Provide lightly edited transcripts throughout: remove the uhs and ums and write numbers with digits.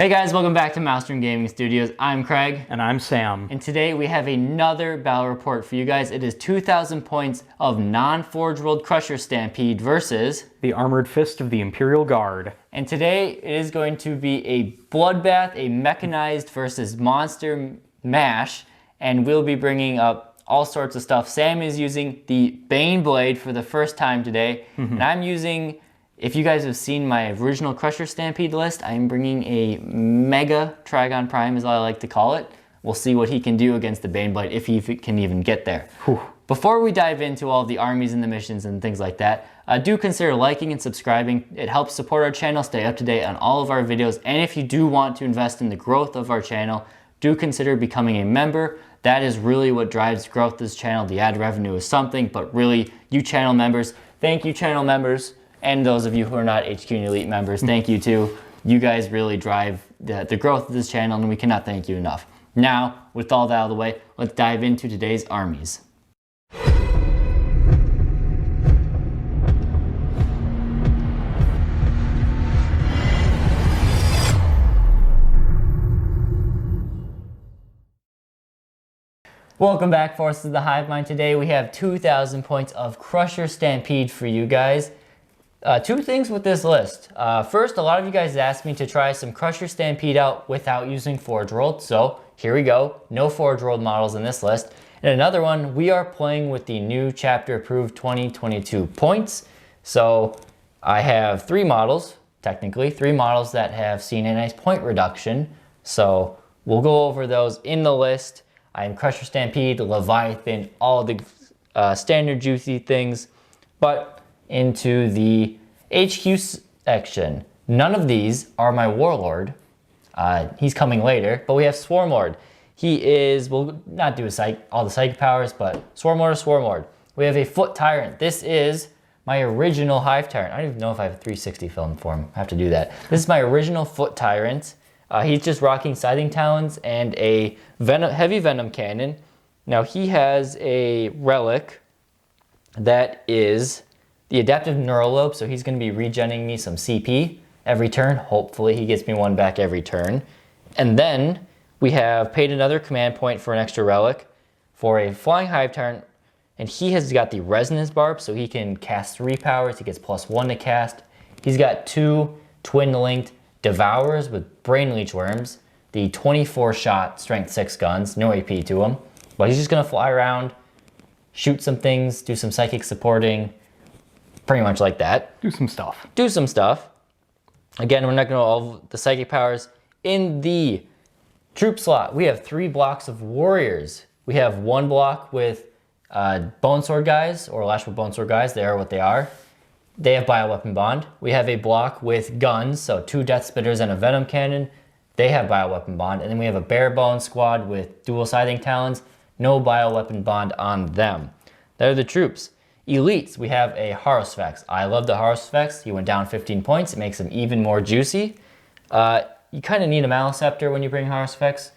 Hey guys, welcome back to Mastering Gaming Studios. I'm Craig. And I'm Sam. And today we have another battle report for you guys. It is 2,000 points of non-Forge World Crusher Stampede versus the Armored Fist of the Imperial Guard. And today it is going to be a bloodbath, a mechanized versus monster mash. And we'll be bringing up all sorts of stuff. Sam is using the Bane Blade for the first time today. And I'm using... If you guys have seen my original Crusher Stampede list, I'm bringing a Mega Trigon Prime, is all I like to call it. We'll see what he can do against the Bane Blade, if he can even get there. Whew. Before we dive into all the armies and the missions and things like that, do consider liking and subscribing. It helps support our channel, stay up to date on all of our videos. And if you do want to invest in the growth of our channel, do consider becoming a member. That is really what drives growth of this channel. The ad revenue is something, but really, you channel members, thank you channel members. And those of you who are not HQ and Elite members, thank you too. You guys really drive the growth of this channel, and we cannot thank you enough. Now, with all that out of the way, let's dive into today's armies. Welcome back, Forces of the Hive Mind. Today we have 2,000 points of Crusher Stampede for you guys. Two things with this list. First, a lot of you guys asked me to try some Crusher Stampede out without using Forge World, so here we go. No Forge World models in this list. And another one, we are playing with the new chapter approved 2022 points. So I have three models, technically, three models that have seen a nice point reduction. So we'll go over those in the list. I am Crusher Stampede, Leviathan, all the standard juicy things, but into the HQ section. None of these are my Warlord. He's coming later, but we have Swarmlord. He is, we'll not do all the psychic powers, but Swarmlord is Swarmlord. We have a Foot Tyrant. This is my original Hive Tyrant. I don't even know if I have a 360 film for him. I have to do that. This is my original Foot Tyrant. He's just rocking Scything Talons and a heavy Venom Cannon. Now he has a relic that is the Adaptive Neurolobe, so he's going to be regenning me some CP every turn. Hopefully he gets me one back every turn. And then we have paid another command point for an extra relic for a Flying Hive Tyrant, and he has got the Resonance Barb, so he can cast 3 powers. He gets +1 to cast. He's got 2 twin-linked Devourers with Brain Leech Worms, the 24-shot Strength 6 guns, no AP to him. But he's just going to fly around, shoot some things, do some psychic supporting, pretty much like that. Do some stuff. Do some stuff. Again, we're not going to all the psychic powers. In the troop slot, we have 3 blocks of warriors. We have 1 block with Bone Sword guys, or Lashwood Bone Sword guys. They are what they are. They have Bioweapon Bond. We have a block with guns, so 2 Death Spitters and a Venom Cannon. They have Bioweapon Bond. And then we have a Barebone squad with dual Scything Talons. No Bioweapon Bond on them. They're the troops. Elites, we have a Harosphex. I love the Harosphex. He went down 15 points. It makes him even more juicy. You kind of need a Maliceptor when you bring Harosphex,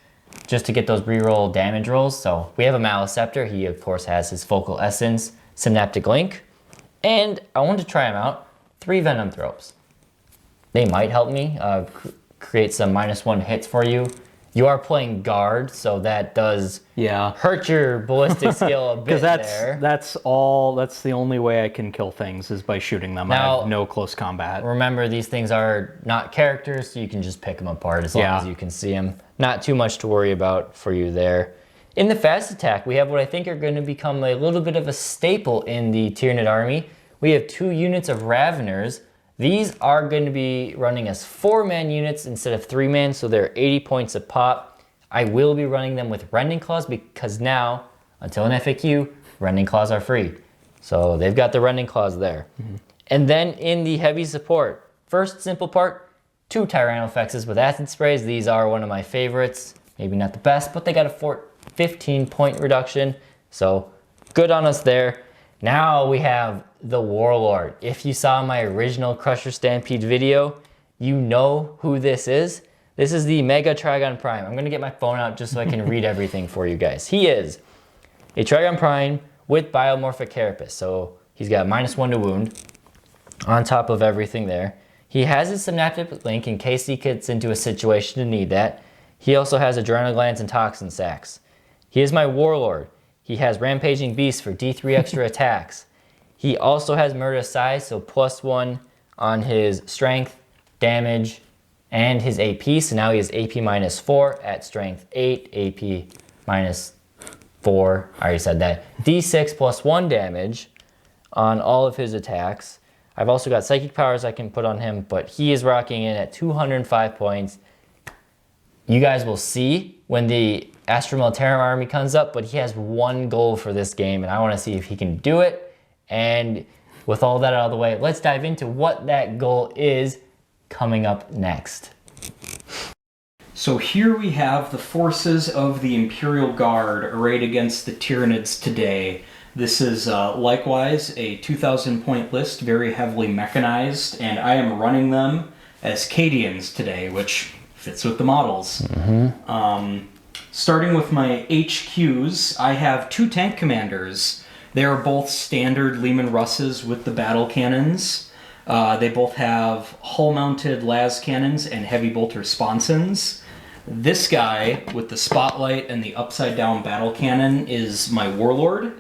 just to get those reroll damage rolls. So we have a Maliceptor. He, of course, has his Focal Essence, Synaptic Link. And I wanted to try him out. 3 Venom Thropes. They might help me create some -1 hits for you. You are playing guard, so that does hurt your ballistic skill a bit there. That's the only way I can kill things is by shooting them. Now, I have no close combat. Remember, these things are not characters, so you can just pick them apart as long as you can see them. Not too much to worry about for you there. In the fast attack, we have what I think are going to become a little bit of a staple in the Tyranid Army. We have 2 units of Raveners. These are going to be running as 4-man units instead of 3-man, so they're 80 points a pop. I will be running them with Rending Claws because now, until an FAQ, Rending Claws are free. So they've got the Rending Claws there. And then in the heavy support, first simple part, 2 Tyrannofexes with Acid Sprays. These are one of my favorites. Maybe not the best, but they got a 15 point reduction. So good on us there. Now we have the Warlord. If you saw my original Crusher Stampede video, you know who this is. This is the Mega Trigon Prime. I'm going to get my phone out just so I can read everything for you guys. He is a Trigon Prime with Biomorphic Carapace. So he's got -1 to wound on top of everything there. He has his synaptic link in case he gets into a situation to need that. He also has adrenal glands and toxin sacs. He is my warlord. He has rampaging beasts for D3 extra attacks. He also has murder size, so +1 on his strength, damage, and his AP. So now he has AP -4 at strength 8, AP -4. I already said that. D6 +1 damage on all of his attacks. I've also got psychic powers I can put on him, but he is rocking in at 205 points. You guys will see when the Astra Militarum army comes up, but he has one goal for this game, and I want to see if he can do it. And with all that out of the way, let's dive into what that goal is coming up next. So here we have the forces of the Imperial Guard arrayed against the Tyranids today. This is likewise a 2,000 point list, very heavily mechanized, and I am running them as Cadians today, which fits with the models. Starting with my HQs, I have 2 tank commanders. They are both standard Lehman Russes with the battle cannons. They both have hull-mounted las cannons and heavy bolter sponsons. This guy with the spotlight and the upside-down battle cannon is my warlord.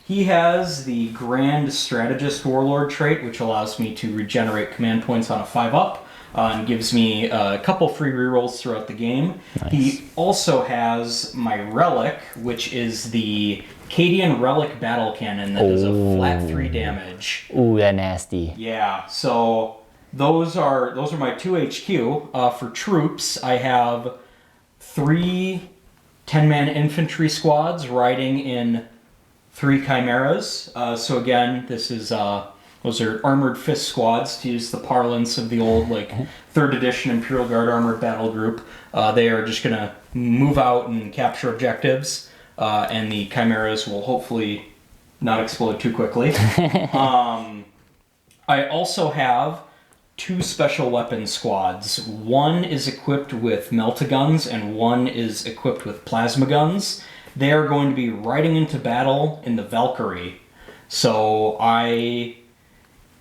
He has the Grand Strategist Warlord trait, which allows me to regenerate command points on a 5-up and gives me a couple free rerolls throughout the game. Nice. He also has my Relic, which is the Cadian Relic Battle Cannon that does a flat 3 damage. Ooh, that nasty. Yeah, so those are my 2 HQ. For troops, I have 3 10-man infantry squads riding in 3 chimeras. So again, this is those are armored fist squads, to use the parlance of the old 3rd edition Imperial Guard armored battle group. They are just gonna move out and capture objectives, and the chimeras will hopefully not explode too quickly. I also have 2 special weapons squads. One is equipped with melta-guns and one is equipped with plasma guns. They are going to be riding into battle in the Valkyrie. So I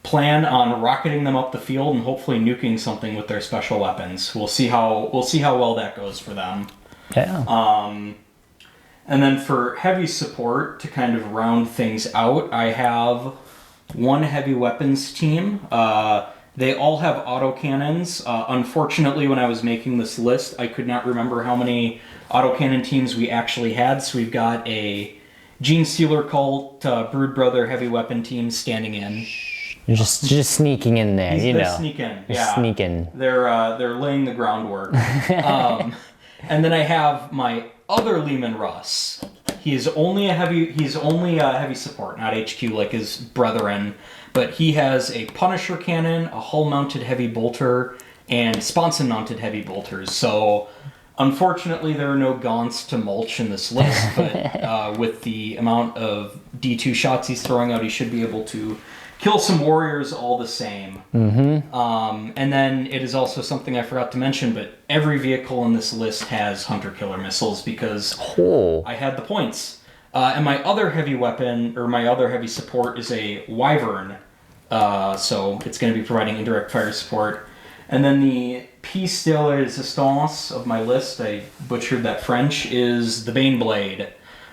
plan on rocketing them up the field and hopefully nuking something with their special weapons. We'll see how well that goes for them. Yeah. And then for heavy support, to kind of round things out, I have 1 heavy weapons team. They all have autocannons. Unfortunately, when I was making this list, I could not remember how many autocannon teams we actually had, so we've got a Gene Stealer Cult, Brood Brother heavy weapon team standing in. You're just sneaking in there, you know. They're sneaking, yeah. Sneaking. They're laying the groundwork. And then I have my other Lehman Russ. He's only a heavy support, not HQ like his brethren, but he has a Punisher cannon, a hull-mounted heavy bolter, and sponson-mounted heavy bolters. So unfortunately, there are no gaunts to mulch in this list, but with the amount of D2 shots he's throwing out, he should be able to kill some warriors all the same. And then it is also something I forgot to mention, but every vehicle in this list has hunter-killer missiles because I had the points. And my other heavy weapon, or my other heavy support, is a Wyvern. So it's going to be providing indirect fire support. And then the piece de résistance of my list, I butchered that French, is the Baneblade.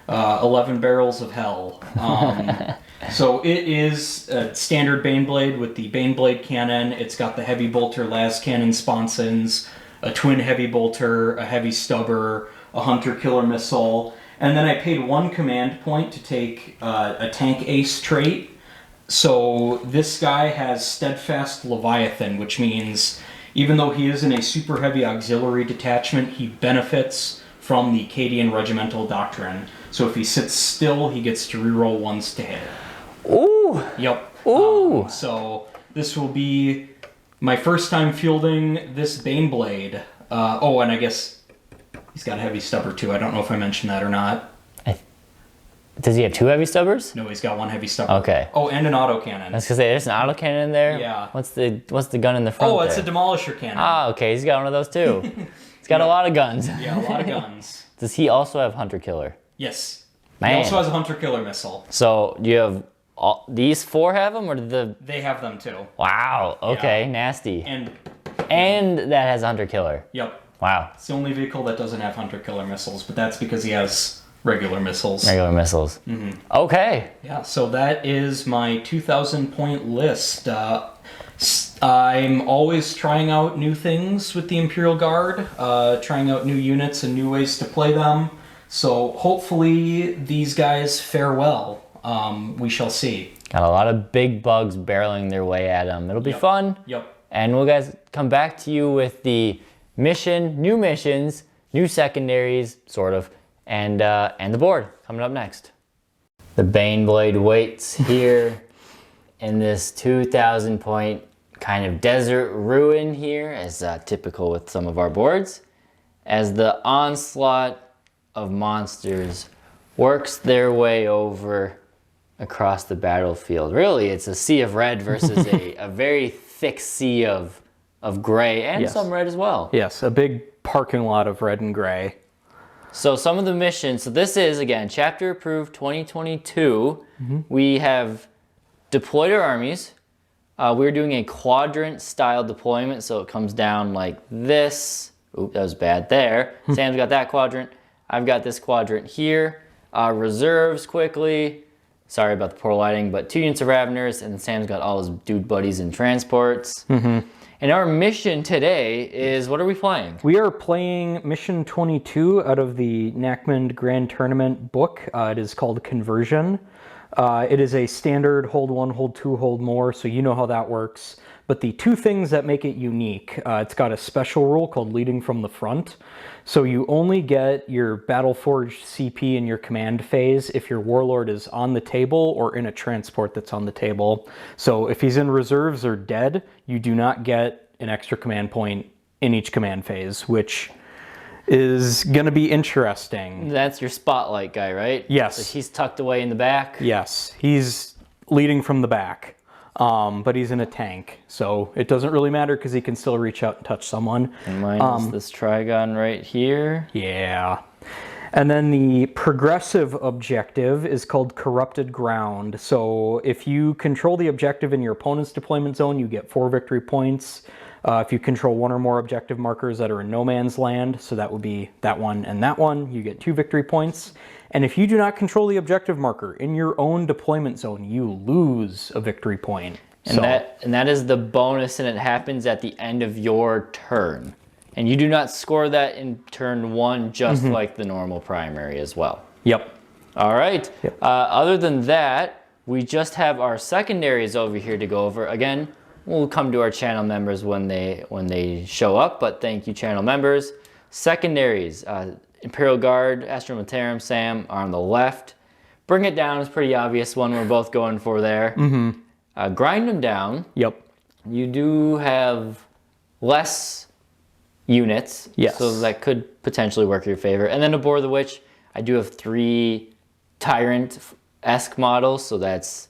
11 barrels of hell. So it is a standard Baneblade with the Baneblade cannon. It's got the heavy bolter las cannon sponsons, a twin heavy bolter, a heavy stubber, a hunter-killer missile. And then I paid 1 command point to take a tank ace trait. So this guy has Steadfast Leviathan, which means even though he is in a super heavy auxiliary detachment, he benefits from the Cadian regimental doctrine. So if he sits still, he gets to reroll 1s to hit. Ooh! Yep. Ooh! So this will be my first time fielding this Baneblade. Oh, and I guess he's got a heavy stubber too. I don't know if I mentioned that or not. Does he have 2 heavy stubbers? No, he's got 1 heavy stubber. Okay. Oh, and an autocannon. I was gonna say, there's an autocannon in there? Yeah. What's the gun in the front Oh, it's there? a demolisher cannon. Ah, okay, he's got one of those too. He's got a lot of guns. Yeah, a lot of guns. Does he also have hunter-killer? Yes. Man. He also has a hunter-killer missile. So you have These 4 have them, or They have them too. Wow, okay, Yeah. nasty. And that has Hunter Killer. yep. Wow. It's the only vehicle that doesn't have Hunter Killer missiles, but that's because he has regular missiles. Regular missiles. Okay. Yeah, so that is my 2,000 point list. I'm always trying out new things with the Imperial Guard, trying out new units and new ways to play them. So hopefully these guys fare well. We shall see. Got a lot of big bugs barreling their way at them. It'll be fun. Yep. And we'll guys come back to you with the new missions, new secondaries, sort of, and the board coming up next. The Baneblade waits here in this 2,000 point kind of desert ruin here, as typical with some of our boards, as the onslaught of monsters works their way over across the battlefield. Really, it's a sea of red versus a very thick sea of gray, and some red as well. Yes, a big parking lot of red and gray. So some of the missions, so this is, again, chapter approved 2022. We have deployed our armies. We're doing a quadrant style deployment, so it comes down like this. Oop, that was bad there. Sam's got that quadrant. I've got this quadrant here. Reserves quickly. Sorry about the poor lighting, but 2 units of Raveners, and Sam's got all his dude buddies in transports. And our mission today is, what are we playing? We are playing Mission 22 out of the Nachmund Grand Tournament book. It is called Conversion. It is a standard hold 1, hold 2, hold more, so you know how that works. But the 2 things that make it unique, it's got a special rule called leading from the front. So you only get your Battleforged CP in your command phase if your Warlord is on the table or in a transport that's on the table. So if he's in reserves or dead, you do not get an extra command point in each command phase, which is going to be interesting. That's your spotlight guy, right? Yes. So he's tucked away in the back? Yes, he's leading from the back, but he's in a tank, so it doesn't really matter because he can still reach out and touch someone. And mine is this Trigon right here. Yeah. And then the progressive objective is called Corrupted Ground. So if you control the objective in your opponent's deployment zone, you get 4 victory points. If you control 1 or more objective markers that are in no man's land, so that would be that one and that one, you get 2 victory points. And if you do not control the objective marker in your own deployment zone, you lose a victory point. And that is the bonus, and it happens at the end of your turn. And you do not score that in turn 1, just like the normal primary as well. Yep. All right. Yep. Other than that, we just have our secondaries over here to go over. Again, we'll come to our channel members when they show up, but thank you, channel members. Secondaries, Imperial Guard, Astra Militarum, Sam are on the left. Bring It Down is pretty obvious one we're both going for there. Grind them down. Yep. You do have less units, yes, so that could potentially work in your favor. And then Abhor the Witch, I do have 3 Tyrant-esque models, so that's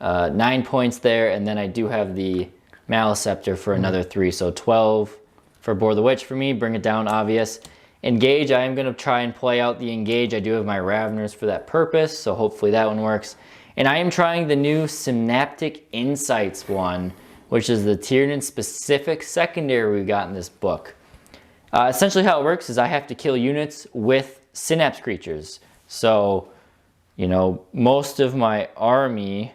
9 points there, and then I do have the Maleceptor for another 3, so 12 for Abhor the Witch for me. Bring It Down, obvious. Engage, I am going to try and play out the Engage. I do have my Raveners for that purpose, so hopefully that one works. And I am trying the new Synaptic Insights one, which is the Tyranid-specific secondary we got in this book. Essentially how it works is I have to kill units with Synapse creatures. So, you know, most of my army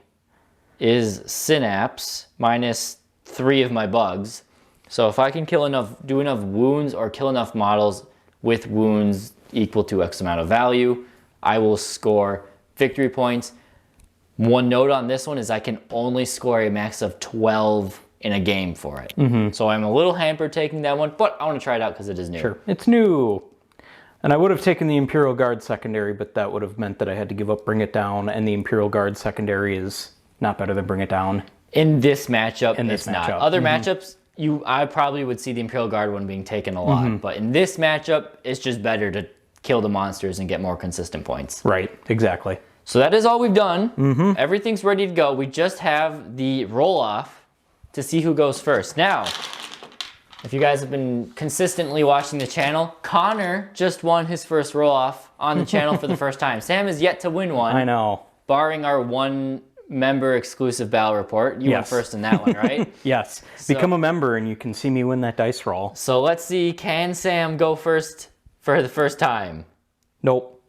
is Synapse minus 3 of my bugs. So if I can do enough wounds or kill enough models with wounds equal to X amount of value, I will score victory points. One note on this one is I can only score a max of 12 in a game for it. So I'm a little hampered taking that one, but I want to try it out because it is new. Sure, it's new. And I would have taken the Imperial Guard secondary, but that would have meant that I had to give up Bring It Down, and the Imperial Guard secondary is not better than Bring It Down. In this matchup, it's not. Other matchups, I probably would see the Imperial Guard one being taken a lot, but in this matchup, it's just better to kill the monsters and get more consistent points. Right, exactly. So that is all we've done. Everything's ready to go. We just have the roll-off to see who goes first. Now, if you guys have been consistently watching the channel, Connor just won his first roll-off on the channel for the first time. Sam is yet to win one. I know. Barring our one member exclusive battle report. You went Yes. first in that one, right? Yes. Become a member and you can see me win that dice roll. So let's see, can Sam go first for the first time? Nope.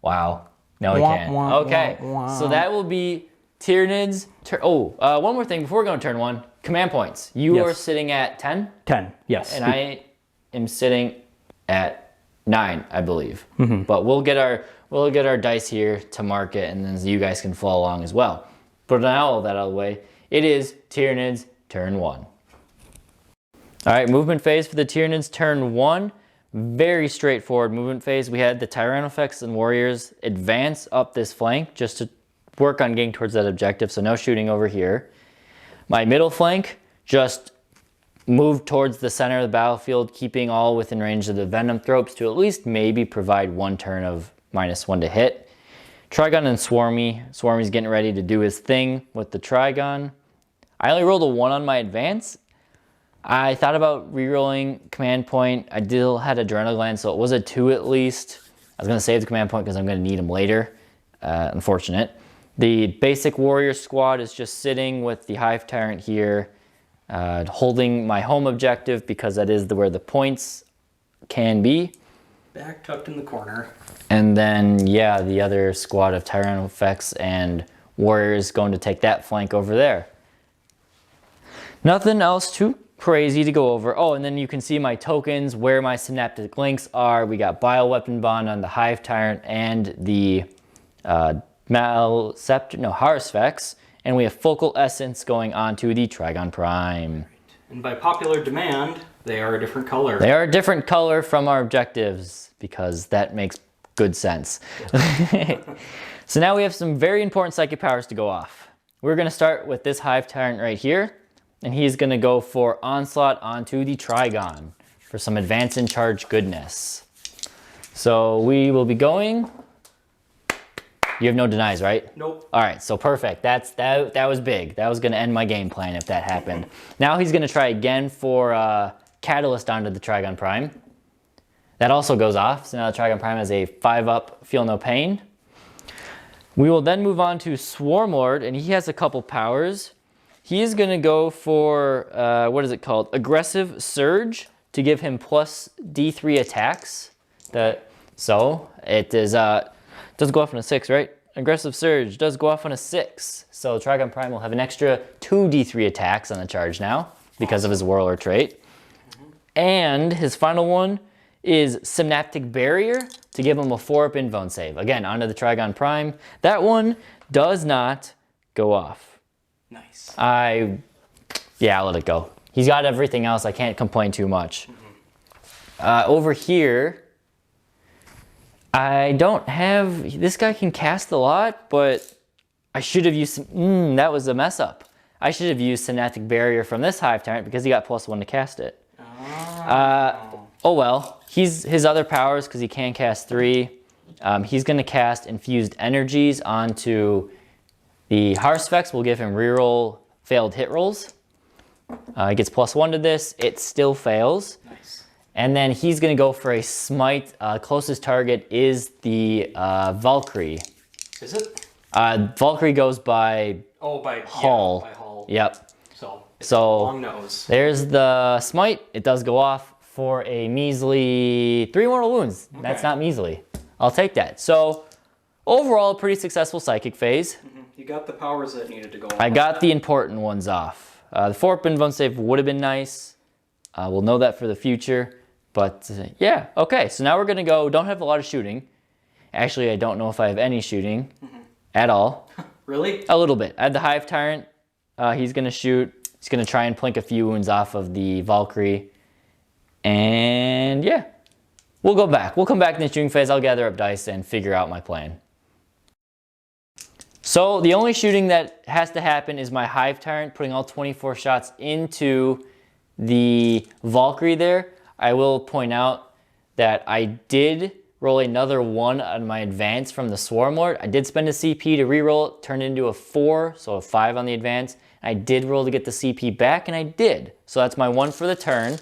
Wow. No, he can't. Okay, so that will be Tyranids. One more thing before we go to turn 1. Command points. You are sitting at 10? 10, yes. And I am sitting at 9, I believe. But we'll get our dice here to mark it, and then you guys can follow along as well. But now all that out of the way, it is Tyranids turn 1. All right, movement phase for the Tyranids turn 1. Very straightforward movement phase. We had the Tyrannofex and Warriors advance up this flank just to work on getting towards that objective, so no shooting over here. My middle flank just moved towards the center of the battlefield, keeping all within range of the Venom Thropes to at least maybe provide 1 turn of -1 to hit. Trigon and Swarmy. Swarmy's getting ready to do his thing with the Trigon. I only rolled a 1 on my advance. I thought about rerolling command point. I still had Adrenal Gland, so it was a 2 at least. I was going to save the command point because I'm going to need him later. Unfortunate. The basic warrior squad is just sitting with the Hive Tyrant here, holding my home objective because that is where the points can be. Back tucked in the corner. And then, yeah, the other squad of Tyrannofex and Warriors going to take that flank over there. Nothing else too crazy to go over. Oh, and then you can see my tokens, where my synaptic links are. We got Bioweapon Bond on the Hive Tyrant and the Harsvex. And we have Focal Essence going on to the Trigon Prime. And by popular demand, they are a different color. They are a different color from our objectives because that makes good sense. So now we have some very important psychic powers to go off. We're going to start with this Hive Tyrant right here, and he's going to go for Onslaught onto the Trigon for some advance in charge goodness. So we will be going. You have no denies, right? Nope. All right, so perfect. That was big. That was going to end my game plan if that happened. Now he's going to try again for Catalyst onto the Trigon Prime. That also goes off, so now the Trigon Prime has a 5-up, feel no pain. We will then move on to Swarmlord, and he has a couple powers. He is going to go for, what is it called? Aggressive Surge to give him plus D3 attacks. So it is, does go off on a 6, right? Aggressive Surge does go off on a 6. So Trigon Prime will have an extra 2d3 attacks on the charge now because of his Warlord trait. And his final one is Synaptic Barrier to give him a 4-up invuln save. Again, onto the Trigon Prime. That one does not go off. Nice. Yeah, I'll let it go. He's got everything else. I can't complain too much. Over here, I don't have, this guy can cast a lot, but I should have used, that was a mess up. I should have used Synaptic Barrier from this Hive Tyrant because he got +1 to cast it. Oh well, his other powers, because he can cast 3, he's going to cast Infused Energies onto the Harsvex. Will give him reroll failed hit rolls. He gets +1 to this. It still fails. Nice. And then he's going to go for a Smite. Closest target is the Valkyrie. Is it? Valkyrie goes by by Hull. Yeah, by Hull. Yep. So long nose. There's the Smite. It does go off for a measly 3 mortal wounds. Okay. That's not measly. I'll take that. So overall, pretty successful psychic phase. You got the powers that needed to go off. I got the important ones off. The 4-up invuln save would have been nice. We'll know that for the future. But yeah, okay. So now we're going to go, don't have a lot of shooting. Actually, I don't know if I have any shooting at all. Really? A little bit. I have the Hive Tyrant. He's going to shoot. He's going to try and plink a few wounds off of the Valkyrie. And yeah, we'll go back. We'll come back in the shooting phase. I'll gather up dice and figure out my plan. So the only shooting that has to happen is my Hive Tyrant putting all 24 shots into the Valkyrie there. I will point out that I did roll another 1 on my advance from the Swarmlord. I did spend a CP to reroll it, turned it into a 4, so a 5 on the advance. I did roll to get the CP back, and I did. So that's my 1 for the turn.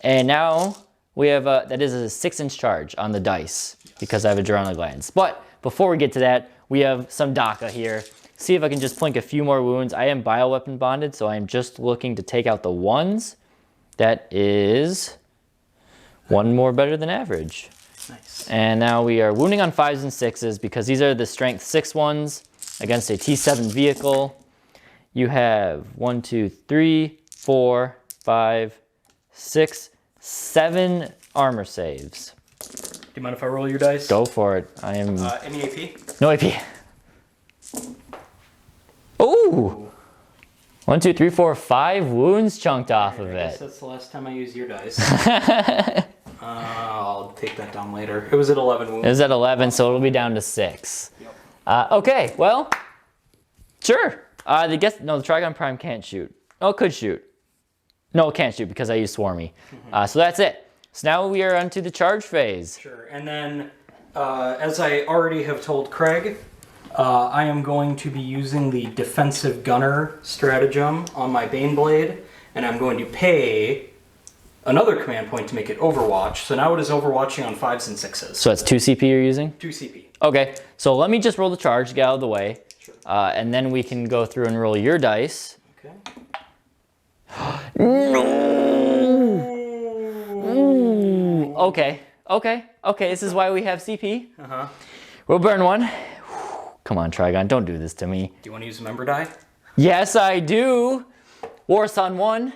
And now we have that is a 6-inch charge on the dice because I have Adrenal Glands. But before we get to that, we have some DACA here. see if I can just plink a few more wounds. I am bioweapon bonded, so I'm just looking to take out the ones. That is one more better than average. Nice. And now we are wounding on 5s and 6s because these are the strength 6 ones against a T7 vehicle. You have 1, 2, 3, 4, 5, 6, 7 armor saves. Do you mind if I roll your dice? Go for it. I am... Any AP? No AP. Ooh! 1, 2, 3, 4, 5 wounds chunked off of I guess it. that's the last time I use your dice. I'll take that down later. It was at 11 wounds. It was at 11, so it'll be down to 6. Yep. Okay, well, sure. The Trigon Prime can't shoot. Oh, it could shoot. No, it can't shoot because I used Swarmy. So that's it. So now we are onto the charge phase. Sure, and then as I already have told Craig, I am going to be using the defensive gunner stratagem on my Baneblade, and I'm going to pay another command point to make it Overwatch. So now it is Overwatching on 5s and 6s. So that's 2 CP you're using? 2 CP. Okay, so let me just roll the charge to get out of the way. Sure. And then we can go through and roll your dice. Okay. Okay, this is why we have CP. Uh-huh. We'll burn one. Come on, Trigon, don't do this to me. Do you want to use a member die? Yes, I do. Warsun 1.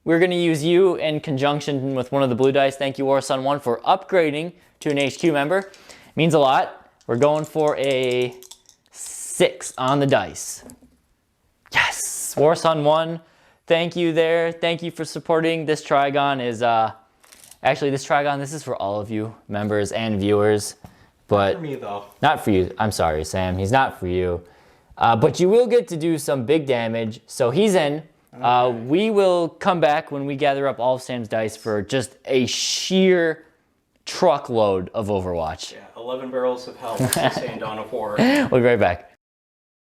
We're going to use you in conjunction with one of the blue dice. Thank you, Warsun 1, for upgrading to an HQ member. Means a lot. We're going for a 6 on the dice. Yes, Warsun 1. Thank you there. Thank you for supporting. This Trigon is, actually this Trigon, this is for all of you members and viewers. But For me, though. not for you. I'm sorry, Sam. He's not for you. But you will get to do some big damage. So he's in. Okay. We will come back when we gather up all of Sam's dice for just a sheer truckload of Overwatch. Yeah, 11 barrels of hell sustained on a 4. We'll be right back.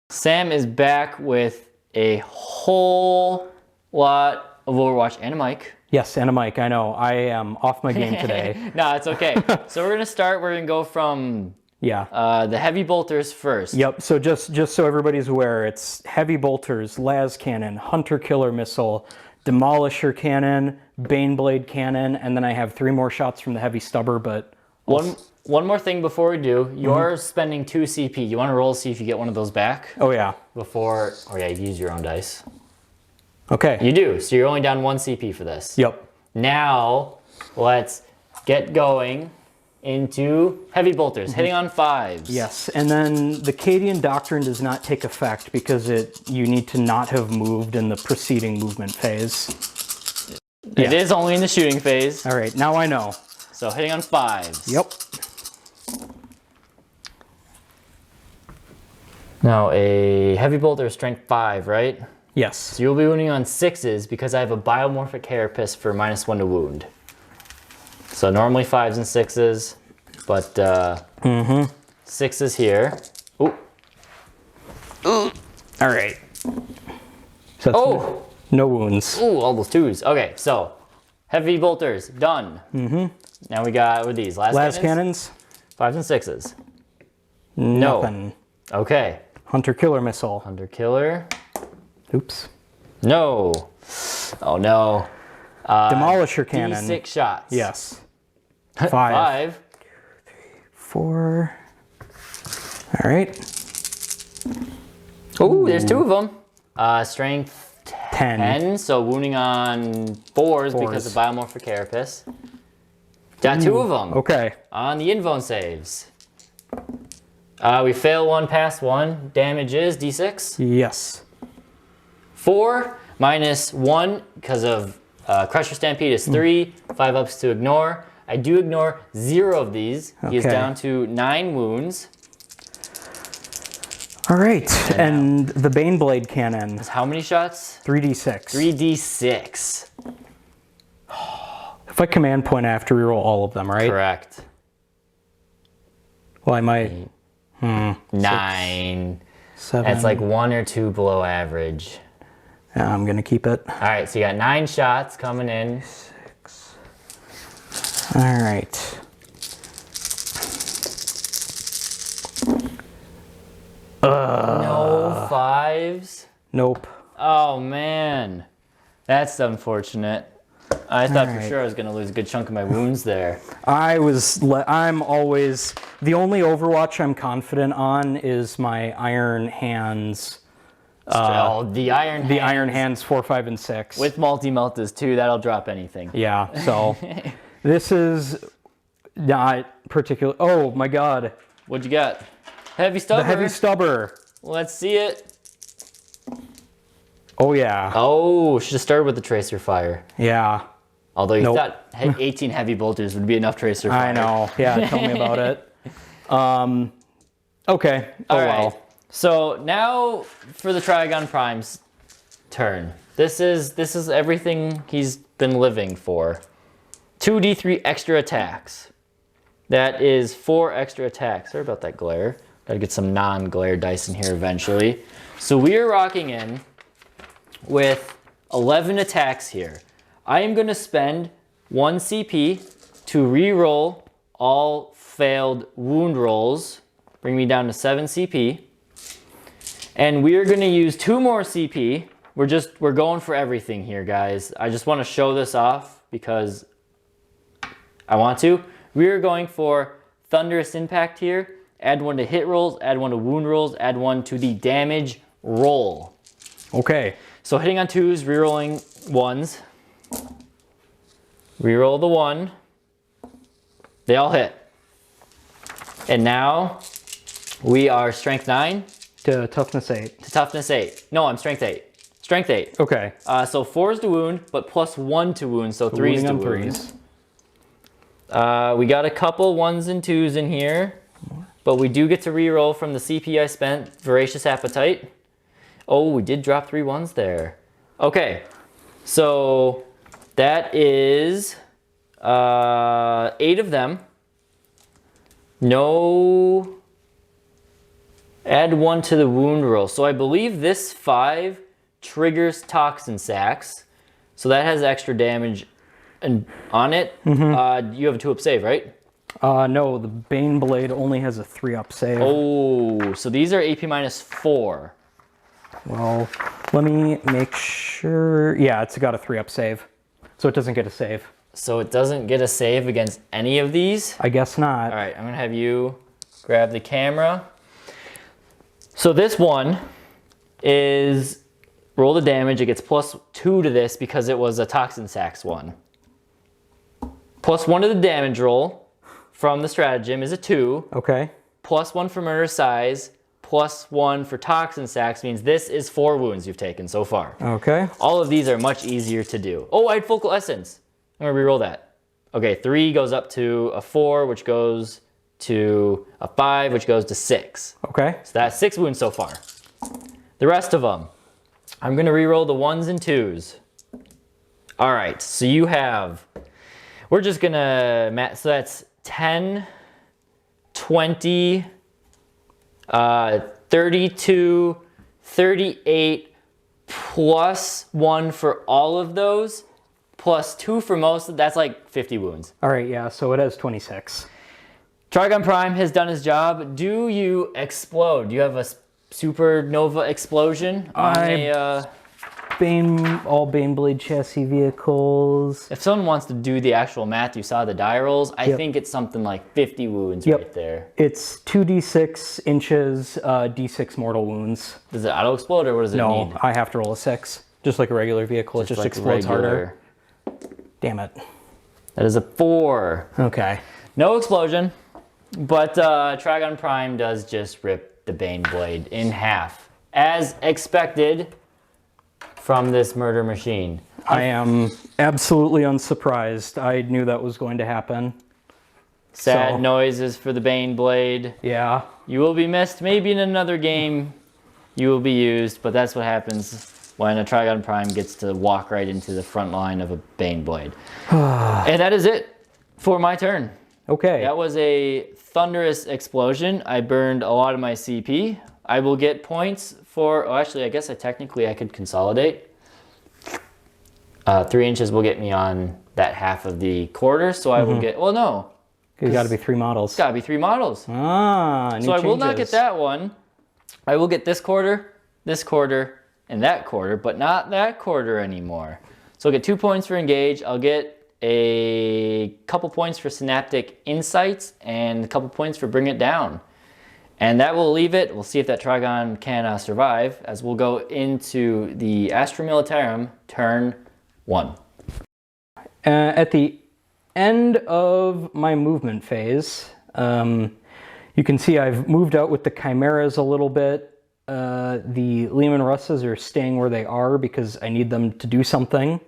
Sam is back with a whole lot of Overwatch and a mic. Yes, and a mic. I know. I am off my game today. No, it's okay. So we're going to go from the heavy bolters first. Yep. So just so everybody's aware, it's heavy bolters, las cannon, hunter killer missile, demolisher cannon, baneblade cannon, and then I have 3 more shots from the heavy stubber. But one more thing before we do, you're spending 2 CP. You want to roll to see if you get one of those back? Oh yeah. Before, oh yeah, you use your own dice. Okay. You do. So you're only down 1 CP for this. Yep. Now let's get going into heavy bolters, hitting on 5s. Yes, and then the Cadian Doctrine does not take effect because you need to not have moved in the preceding movement phase. It is only in the shooting phase. All right, now I know. So hitting on 5s. Yep. Now a heavy bolter is strength 5, right? Yes. So you'll be wounding on 6s because I have a biomorphic carapace for -1 to wound. So normally 5s and 6s, but 6s here. Ooh. All right. So no wounds. Ooh, all those 2s. Okay, so heavy bolters, done. Now we got, what are these? Las cannons? 5s and 6s. Nothing. No. Okay. Hunter killer missile. Hunter killer. Oops. No. Oh no. Demolisher cannon. D6 shots. Yes. 5. 5. 4. All right. Ooh, there's 2 of them. Strength 10. So wounding on 4s because of biomorphic carapace. Got 2 of them. Okay. On the invone saves. We fail 1, pass 1. Damage is D6. Yes. 4 minus 1 because of Crusher Stampede is 3. 5 ups to ignore. I do ignore 0 of these. Okay. He is down to 9 wounds. All right, and the Baneblade cannon. How many shots? 3d6. 3d6. If I command point, I have to reroll all of them, right? Correct. Well, I might. 9. 7. That's like 1 or 2 below average. Yeah, I'm gonna keep it. All right, so you got 9 shots coming in. 6. All right. No. 5s? Nope. Oh, man. That's unfortunate. I thought for right. sure I was going to lose a good chunk of my wounds there. I'm always, the only Overwatch I'm confident on is my Iron Hands. The Iron Hands 4, 5, and 6. with multi-meltas too. That'll drop anything. Yeah, so this is not particular. Oh my god. What'd you got? Heavy stubber. The heavy stubber. Let's see it. Oh yeah. Oh, should have started with the tracer fire. Yeah. Although you Nope. thought 18 heavy bolters would be enough tracer fire. I know. Yeah, tell me about it. Okay. Oh All right. well. So now for the Trigon Prime's turn. This is everything he's been living for. 2d3 extra attacks. That is 4 extra attacks. Sorry about that glare. Gotta get some non-glare dice in here eventually. So we are rocking in with 11 attacks here. I am gonna spend 1 CP to re-roll all failed wound rolls. Bring me down to 7 CP. And we are gonna use 2 more CP. We're going for everything here, guys. I just wanna show this off because I want to. We are going for Thunderous Impact here. Add 1 to hit rolls, add 1 to wound rolls, add 1 to the damage roll. Okay. So hitting on 2s, rerolling 1s. Reroll the 1. They all hit. And now we are strength 9 To toughness 8. to toughness 8. No, I'm strength 8. Strength 8. Okay. So 4s to wound, but plus 1 to wound, so 3s to on wound. 3s. We got a couple 1s and 2s in here, but we do get to reroll from the CP I spent, Voracious Appetite. Oh, we did drop 3 1s there. Okay, so that is 8 of them. No, add 1 to the wound roll. So I believe this 5 triggers Toxin Sacs, so that has extra damage on it. You have a 2-up save, right? No, the Bane Blade only has a 3-up save. Oh, so these are AP minus 4. Well, let me make sure. Yeah, it's got a 3-up save, so it doesn't get a save. So it doesn't get a save against any of these? I guess not. All right, I'm gonna have you grab the camera. So this one is roll the damage. It gets plus 2 to this because it was a Toxin Sacs one. Plus 1 to the damage roll from the stratagem is a 2. Okay. Plus 1 for murder size. Plus 1 for Toxin Sacs means this is 4 wounds you've taken so far. Okay. All of these are much easier to do. Oh, I had Focal Essence. I'm gonna reroll that. Okay, 3 goes up to a 4, which goes to a 5, which goes to 6. Okay. So that's 6 wounds so far. The rest of them, I'm gonna reroll the 1s and 2s. All right, so you have, we're just gonna, so that's 10, 20, 32, 38, plus 1 for all of those, plus 2 for most, that's like 50 wounds. All right, yeah, so it has 26. Trigon Prime has done his job. Do you explode? Do you have a supernova explosion on All Baneblade chassis vehicles. If someone wants to do the actual math, you saw the die rolls, I think it's something like 50 wounds right there. It's 2d6 inches, d6 mortal wounds. Does it auto explode or what does it need? No, I have to roll a 6. Just like a regular vehicle, it just like explodes harder. Damn it. That is a 4. Okay. No explosion, but Trigon Prime does just rip the Baneblade in half, as expected from this murder machine. I am absolutely unsurprised. I knew that was going to happen. Sad noises for the Baneblade. Yeah. You will be missed. Maybe in another game you will be used, but that's what happens when a Trigon Prime gets to walk right into the front line of a Baneblade. And that is it for my turn. Okay. That was a thunderous explosion. I burned a lot of my CP. I will get points for, actually, I guess I could consolidate. 3 inches will get me on that half of the quarter, so I will get, well, no. It's got to be 3 models. It's got to be 3 models. Ah, new So I will not changes. get that one. I will get this quarter, this quarter, and that quarter, but not that quarter anymore. So I'll get 2 points for engage. I'll get a couple points for synaptic insights and a couple points for bring it down. And that will leave it. We'll see if that Trigon can survive, as we'll go into the Astra Militarum turn 1. At the end of my movement phase, you can see I've moved out with the Chimeras a little bit. The Leman Russes are staying where they are because I need them to do something,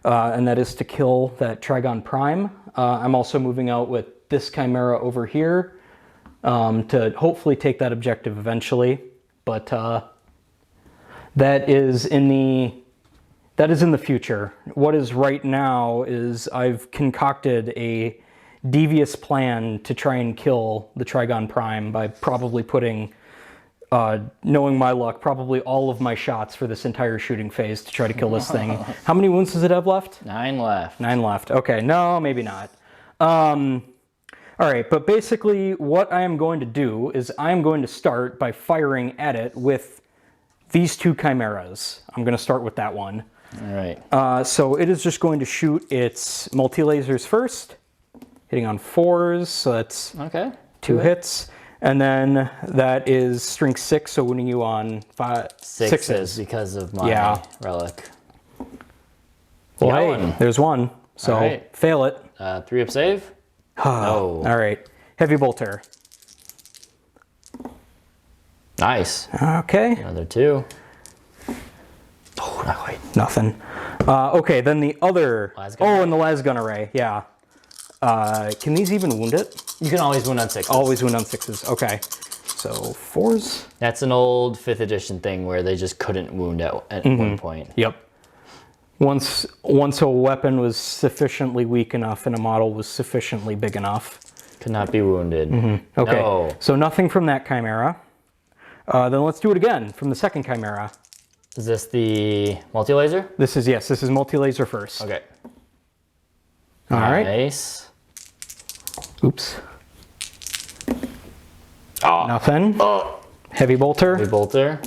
and that is to kill that Trigon Prime. I'm also moving out with this Chimera over here to hopefully take that objective eventually, but that is in the future. What is right now is I've concocted a devious plan to try and kill the Trigon Prime by probably putting, knowing my luck, probably all of my shots for this entire shooting phase to try to kill this thing. How many wounds does it have left? 9 left. 9 left. Okay, no, maybe not. All right, but basically what I am going to do is I am going to start by firing at it with these 2 Chimeras. I'm going to start with that one. All right. So it is just going to shoot its multi-lasers first, hitting on 4s, so that's Okay. 2 hits. And then that is strength 6, so winning you on 6s. Because of my relic. Well, Got hey, one. there's one, so right. fail it. 3 up save. No. All right, heavy bolter. Nice. Okay. Another 2. Oh, not quite. Nothing. Okay, then the other... Lasgun Oh, and the Lasgun array, yeah. Can these even wound it? You can always wound on 6s. Always wound on 6s, okay. So 4s. That's an old 5th edition thing where they just couldn't wound at one point. Yep. Once a weapon was sufficiently weak enough and a model was sufficiently big enough. Could not be wounded. Okay, No. so nothing from that Chimera. Then let's do it again from the second Chimera. Is this the multi-laser? This is multi-laser first. Okay. All right. Nice. Oops. Oh. Nothing. Oh. Heavy bolter. Heavy bolter.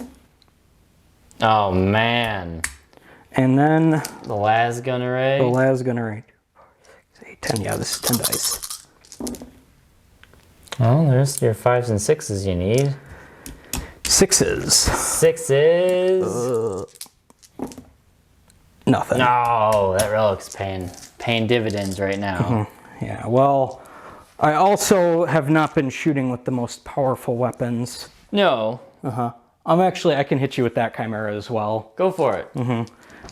Oh, man. And then The Lasgun array. the Lasgun array. 8, 10. Yeah, this is 10 dice. Oh, there's your 5s and 6s you need. 6s. 6s. Nothing. No, that relic's paying dividends right now. Yeah, well, I also have not been shooting with the most powerful weapons. No, I can hit you with that Chimera as well. go for it.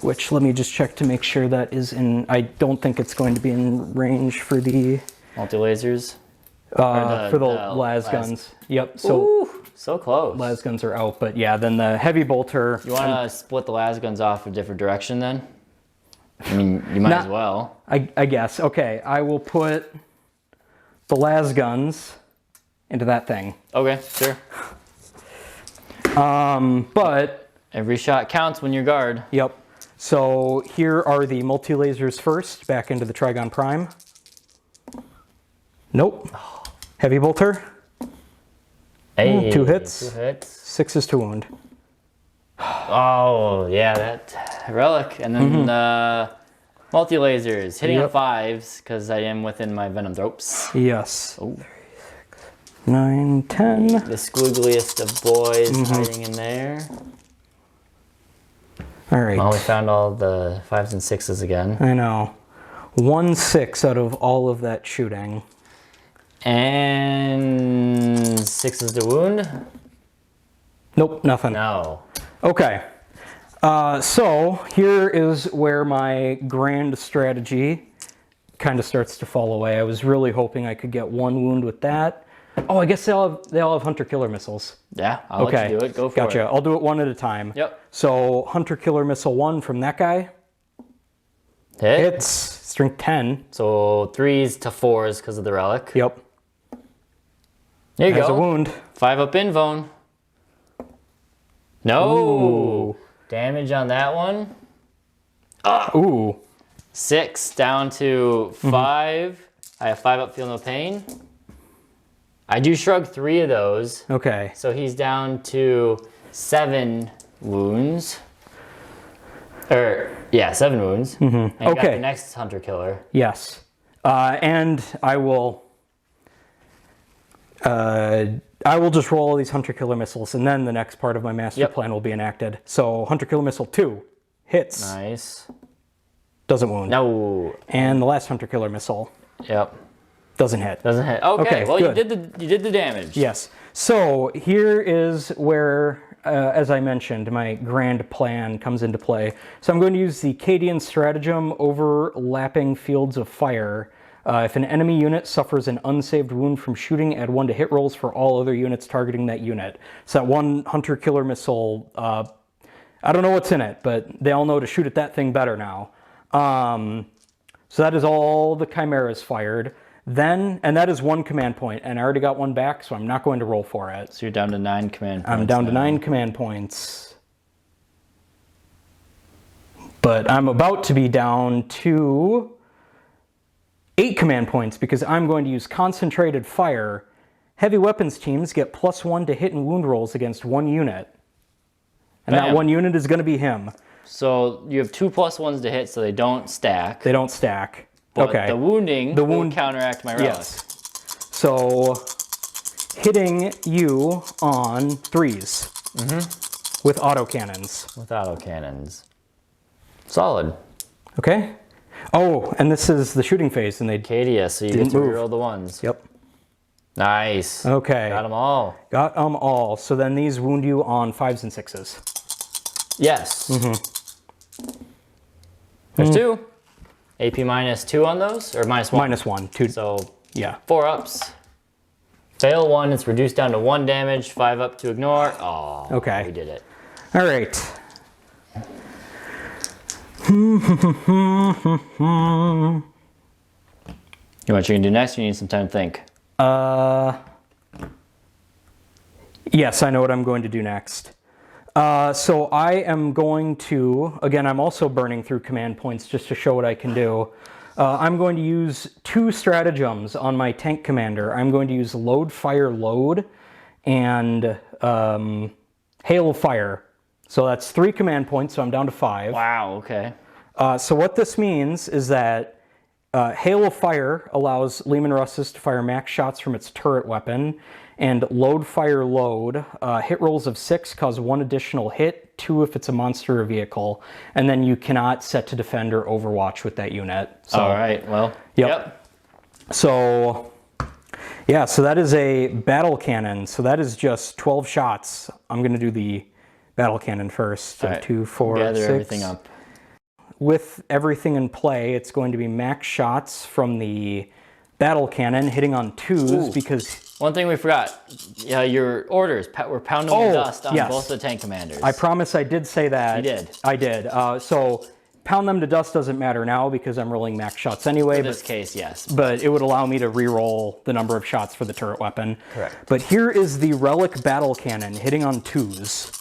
Which, let me just check to make sure that is in... I don't think it's going to be in range for the... Multi-lasers. for the Lasguns. Yep, so Ooh, so close. Lasguns are out, but yeah, then the heavy bolter... You want to split the Lasguns off a different direction then? I mean, you might as well. I guess. Okay, I will put the Lasguns into that thing. Okay, sure. But... Every shot counts when you're guard. Yep. So here are the multi-lasers first, back into the Trigon Prime. Nope. Heavy bolter. Hey, 2 hits. 2 hits. 6s to wound. Oh, yeah, that relic. And then multi-lasers. Hitting on 5s, because I am within my venom ropes. Yes. Oh. 9, 10. The squiggliest of boys hiding in there. All right. Well, we found all the 5s and 6s again. I know. 1 6 out of all of that shooting. And 6s to wound? Nope, nothing. No. Okay. So here is where my grand strategy kind of starts to fall away. I was really hoping I could get 1 wound with that. Oh, I guess they all have hunter-killer missiles. Yeah, I'll let you do it. Go for it. Gotcha. I'll do it one at a time. Yep. So hunter-killer missile 1 from that guy. Hit. Hits. Strength 10. So 3s to 4s because of the relic. Yep. There you Has go. a wound. 5 up invone. No. Ooh. Damage on that one. Ooh. 6 down to 5. I have 5 up, feel no pain. I do shrug 3 of those. Okay. So he's down to 7 wounds. Yeah, 7 wounds. And you got Okay. the next hunter killer. Yes. And I will just roll all these hunter killer missiles, and then the next part of my master plan will be enacted. So hunter killer missile 2 hits, Nice. doesn't wound. No. And the last hunter killer missile Yep. doesn't hit. Doesn't hit. Okay. Well, good. you did the damage. Yes. So here is where, as I mentioned, my grand plan comes into play. So I'm going to use the Cadian stratagem, overlapping fields of fire. If an enemy unit suffers an unsaved wound from shooting, add 1 to hit rolls for all other units targeting that unit. So that one hunter killer missile, I don't know what's in it, but they all know to shoot at that thing better now. So that is all the chimeras fired. Then, and that is 1 command point, and I already got 1 back, so I'm not going to roll for it. So you're down to 9 command points. I'm down to now. 9 command points. But I'm about to be down to 8 command points because I'm going to use concentrated fire. Heavy weapons teams get +1 to hit and wound rolls against 1 unit. And that Bam. 1 unit is going to be him. So you have 2 +1s to hit, so they don't stack. They don't stack. But okay. the wound will counteract my relic. Yes. So hitting you on 3s with autocannons. With autocannons. Solid. Okay. Oh, and this is the shooting phase, and they Cadia, so you Didn't get to move. reroll the ones. Yep. Nice. Okay. Got them all. Got them all. So then these wound you on 5s and 6s. Yes. There's 2. AP -2 on those, or -1? -1. 2. So Yeah. 4 ups. Fail 1, it's reduced down to 1 damage. 5 up to ignore. Oh, Okay. we did it. All right. You know what you're gonna do next? You need some time to think. Yes, I know what I'm going to do next. So I am going to, again, I'm also burning through command points just to show what I can do. I'm going to use 2 stratagems on my tank commander. I'm going to use load, fire, load, and hail of fire. So that's 3 command points, so I'm down to 5. Wow, okay. So what this means is that Hail of Fire allows Leman Russus to fire max shots from its turret weapon, and Load Fire Load, hit rolls of 6 cause 1 additional hit, 2 if it's a monster or vehicle, and then you cannot set to defend or overwatch with that unit. So, All right, well, yep. So, yeah, so that is a battle cannon. So that is just 12 shots. I'm going to do the battle cannon first. So All right. 2, 4, Gather 6. everything up. With everything in play, it's going to be max shots from the battle cannon hitting on 2s because... One thing we forgot, your orders, we're pounding the dust on yes. both the tank commanders. I promise I did say that. You did. I did. So pound them to dust doesn't matter now because I'm rolling max shots anyway. In this case, yes. But it would allow me to re-roll the number of shots for the turret weapon. Correct. But here is the relic battle cannon hitting on 2s.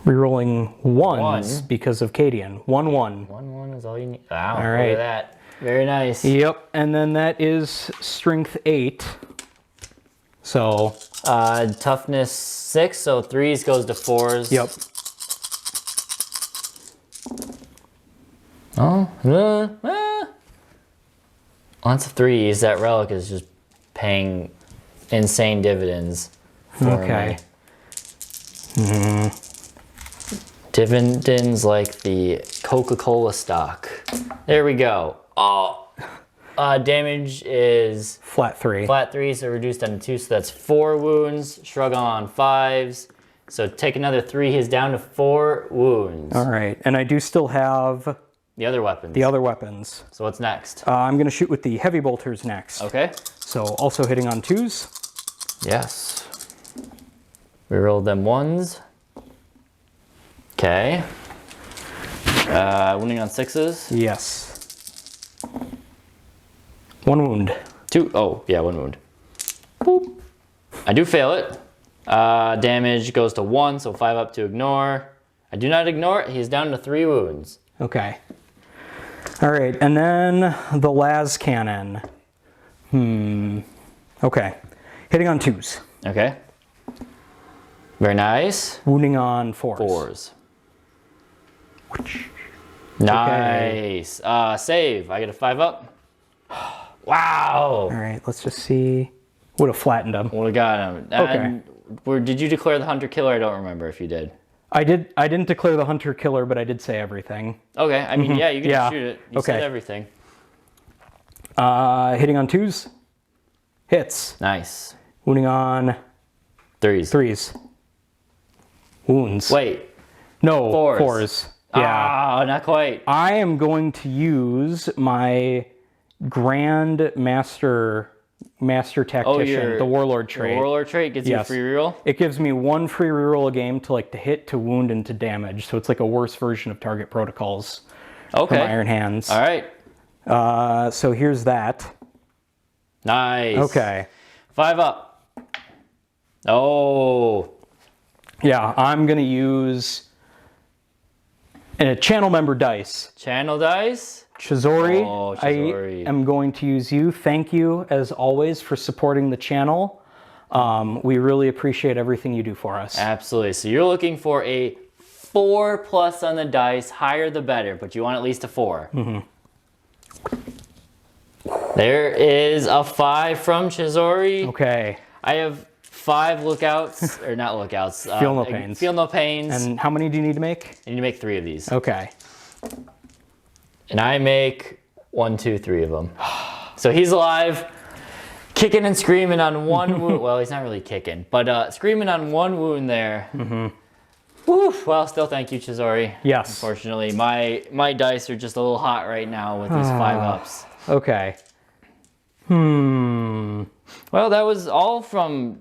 Rerolling 1s because of Cadian. 1-1. 1-1 is all you need. Wow, All look right. at that. Very nice. Yep, and then that is strength 8. So. Toughness 6, so 3s goes to 4s. Yep. Lots of 3s. That relic is just paying insane dividends for Okay. me. Dividends like the Coca-Cola stock. There we go. Oh, damage is Flat 3. flat 3, so reduced down to 2, so that's 4 wounds. Shrug on 5s. So take another 3, he's down to 4 wounds. All right, and I do still have The other weapons. the other weapons. So what's next? I'm going to shoot with the heavy bolters next. Okay. So also hitting on 2s. Yes. We rolled them 1s. Okay. Wounding on 6s. Yes. 1 wound. 2. Oh, yeah, 1 wound. Boop. I do fail it. Damage goes to 1, so 5 up to ignore. I do not ignore it. He's down to 3 wounds. Okay. All right, and then the las cannon. Okay. Hitting on 2s. Okay. Very nice. Wounding on 4s. 4s. Nice. Save. I get a 5 up. Wow. All right, let's just see. Would have flattened him. Would have got him. Okay. Did you declare the hunter killer? I don't remember if you did. I didn't declare the hunter killer, but I did say everything. Okay. I mean, yeah, you can Yeah. shoot it. You said everything. Hitting on 2s. Hits. Nice. Wounding on 3s. Wounds. Wait. No, 4s. 4s. Yeah. Ah, not quite. I am going to use my Grand Master Tactician, the Warlord trait. The Warlord trait gives you a free reroll? It gives me 1 free reroll a game to to hit, to wound, and to damage. So it's like a worse version of Target Protocols from Iron Hands. All right. So here's that. Nice. Okay. 5 up. Oh. Yeah, I'm going to use a channel member dice. Channel dice? Chizori, Oh, Chizori. I am going to use you. Thank you, as always, for supporting the channel. We really appreciate everything you do for us. Absolutely. So you're looking for a 4+ on the dice, higher the better, but you want at least a 4. There is a 5 from Chizori. Okay. I have 5 lookouts, or not lookouts. Feel no pains. Feel no pains. And how many do you need to make? And you make 3 of these. Okay. And I make 1, 2, 3 of them. So he's alive, kicking and screaming on 1 wound. Well, he's not really kicking, but screaming on 1 wound there. Woo. Well, still thank you, Chizori. Yes. Unfortunately, my dice are just a little hot right now with these 5 ups. Okay. Well, that was all from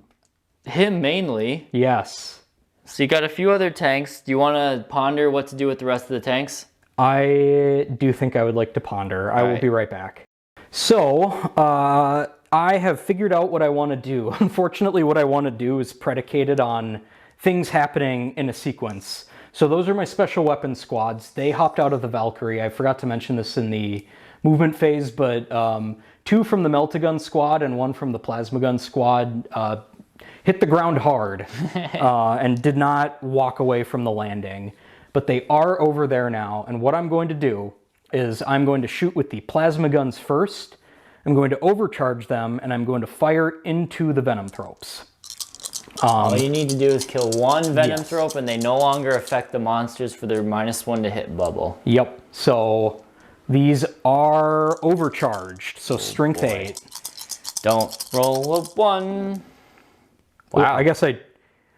him mainly. Yes. So you got a few other tanks. Do you want to ponder what to do with the rest of the tanks? I do think I would like to ponder. I will be right back. So, I have figured out what I want to do. Unfortunately, what I want to do is predicated on things happening in a sequence. So those are my special weapons squads. They hopped out of the Valkyrie. I forgot to mention this in the movement phase, but 2 from the Meltagun squad and 1 from the Plasma Gun squad hit the ground hard and did not walk away from the landing. But they are over there now, and what I'm going to do is I'm going to shoot with the plasma guns first, I'm going to overcharge them, and I'm going to fire into the Venomthropes. All you need to do is kill 1 Venomthrope, and they no longer affect the monsters for their -1 to hit bubble. Yep, so these are overcharged, so strength 8. Don't roll a 1. Wow. Well, I guess I...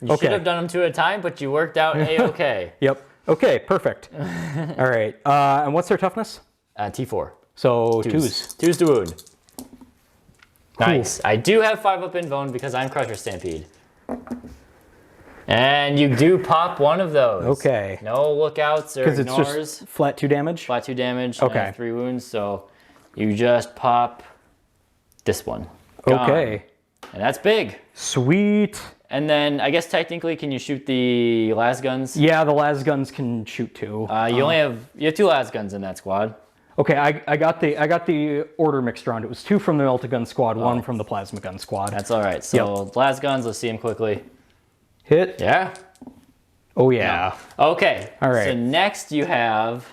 You should have done them 2 at a time, but you worked out A-okay. Yep. Okay, perfect. All right. And what's their toughness? T4. So 2s. 2s to wound. Nice. I do have 5 up in Bone because I'm Crusher Stampede. And you do pop 1 of those. Okay. No lookouts or Because it's ignores. just flat 2 damage? Flat 2 damage. Okay. And 3 wounds. So you just pop this one. Gone. Okay. And that's big. Sweet. And then I guess technically, can you shoot the las guns? Yeah, the las guns can shoot 2. You have 2 las guns in that squad. Okay, I got the order mixed around. It was 2 from the Meltagun squad, 1 from the Plasma Gun squad. That's all right. So las guns, let's see them quickly. Hit. Yeah. Oh yeah. No. Okay. All right. So next you have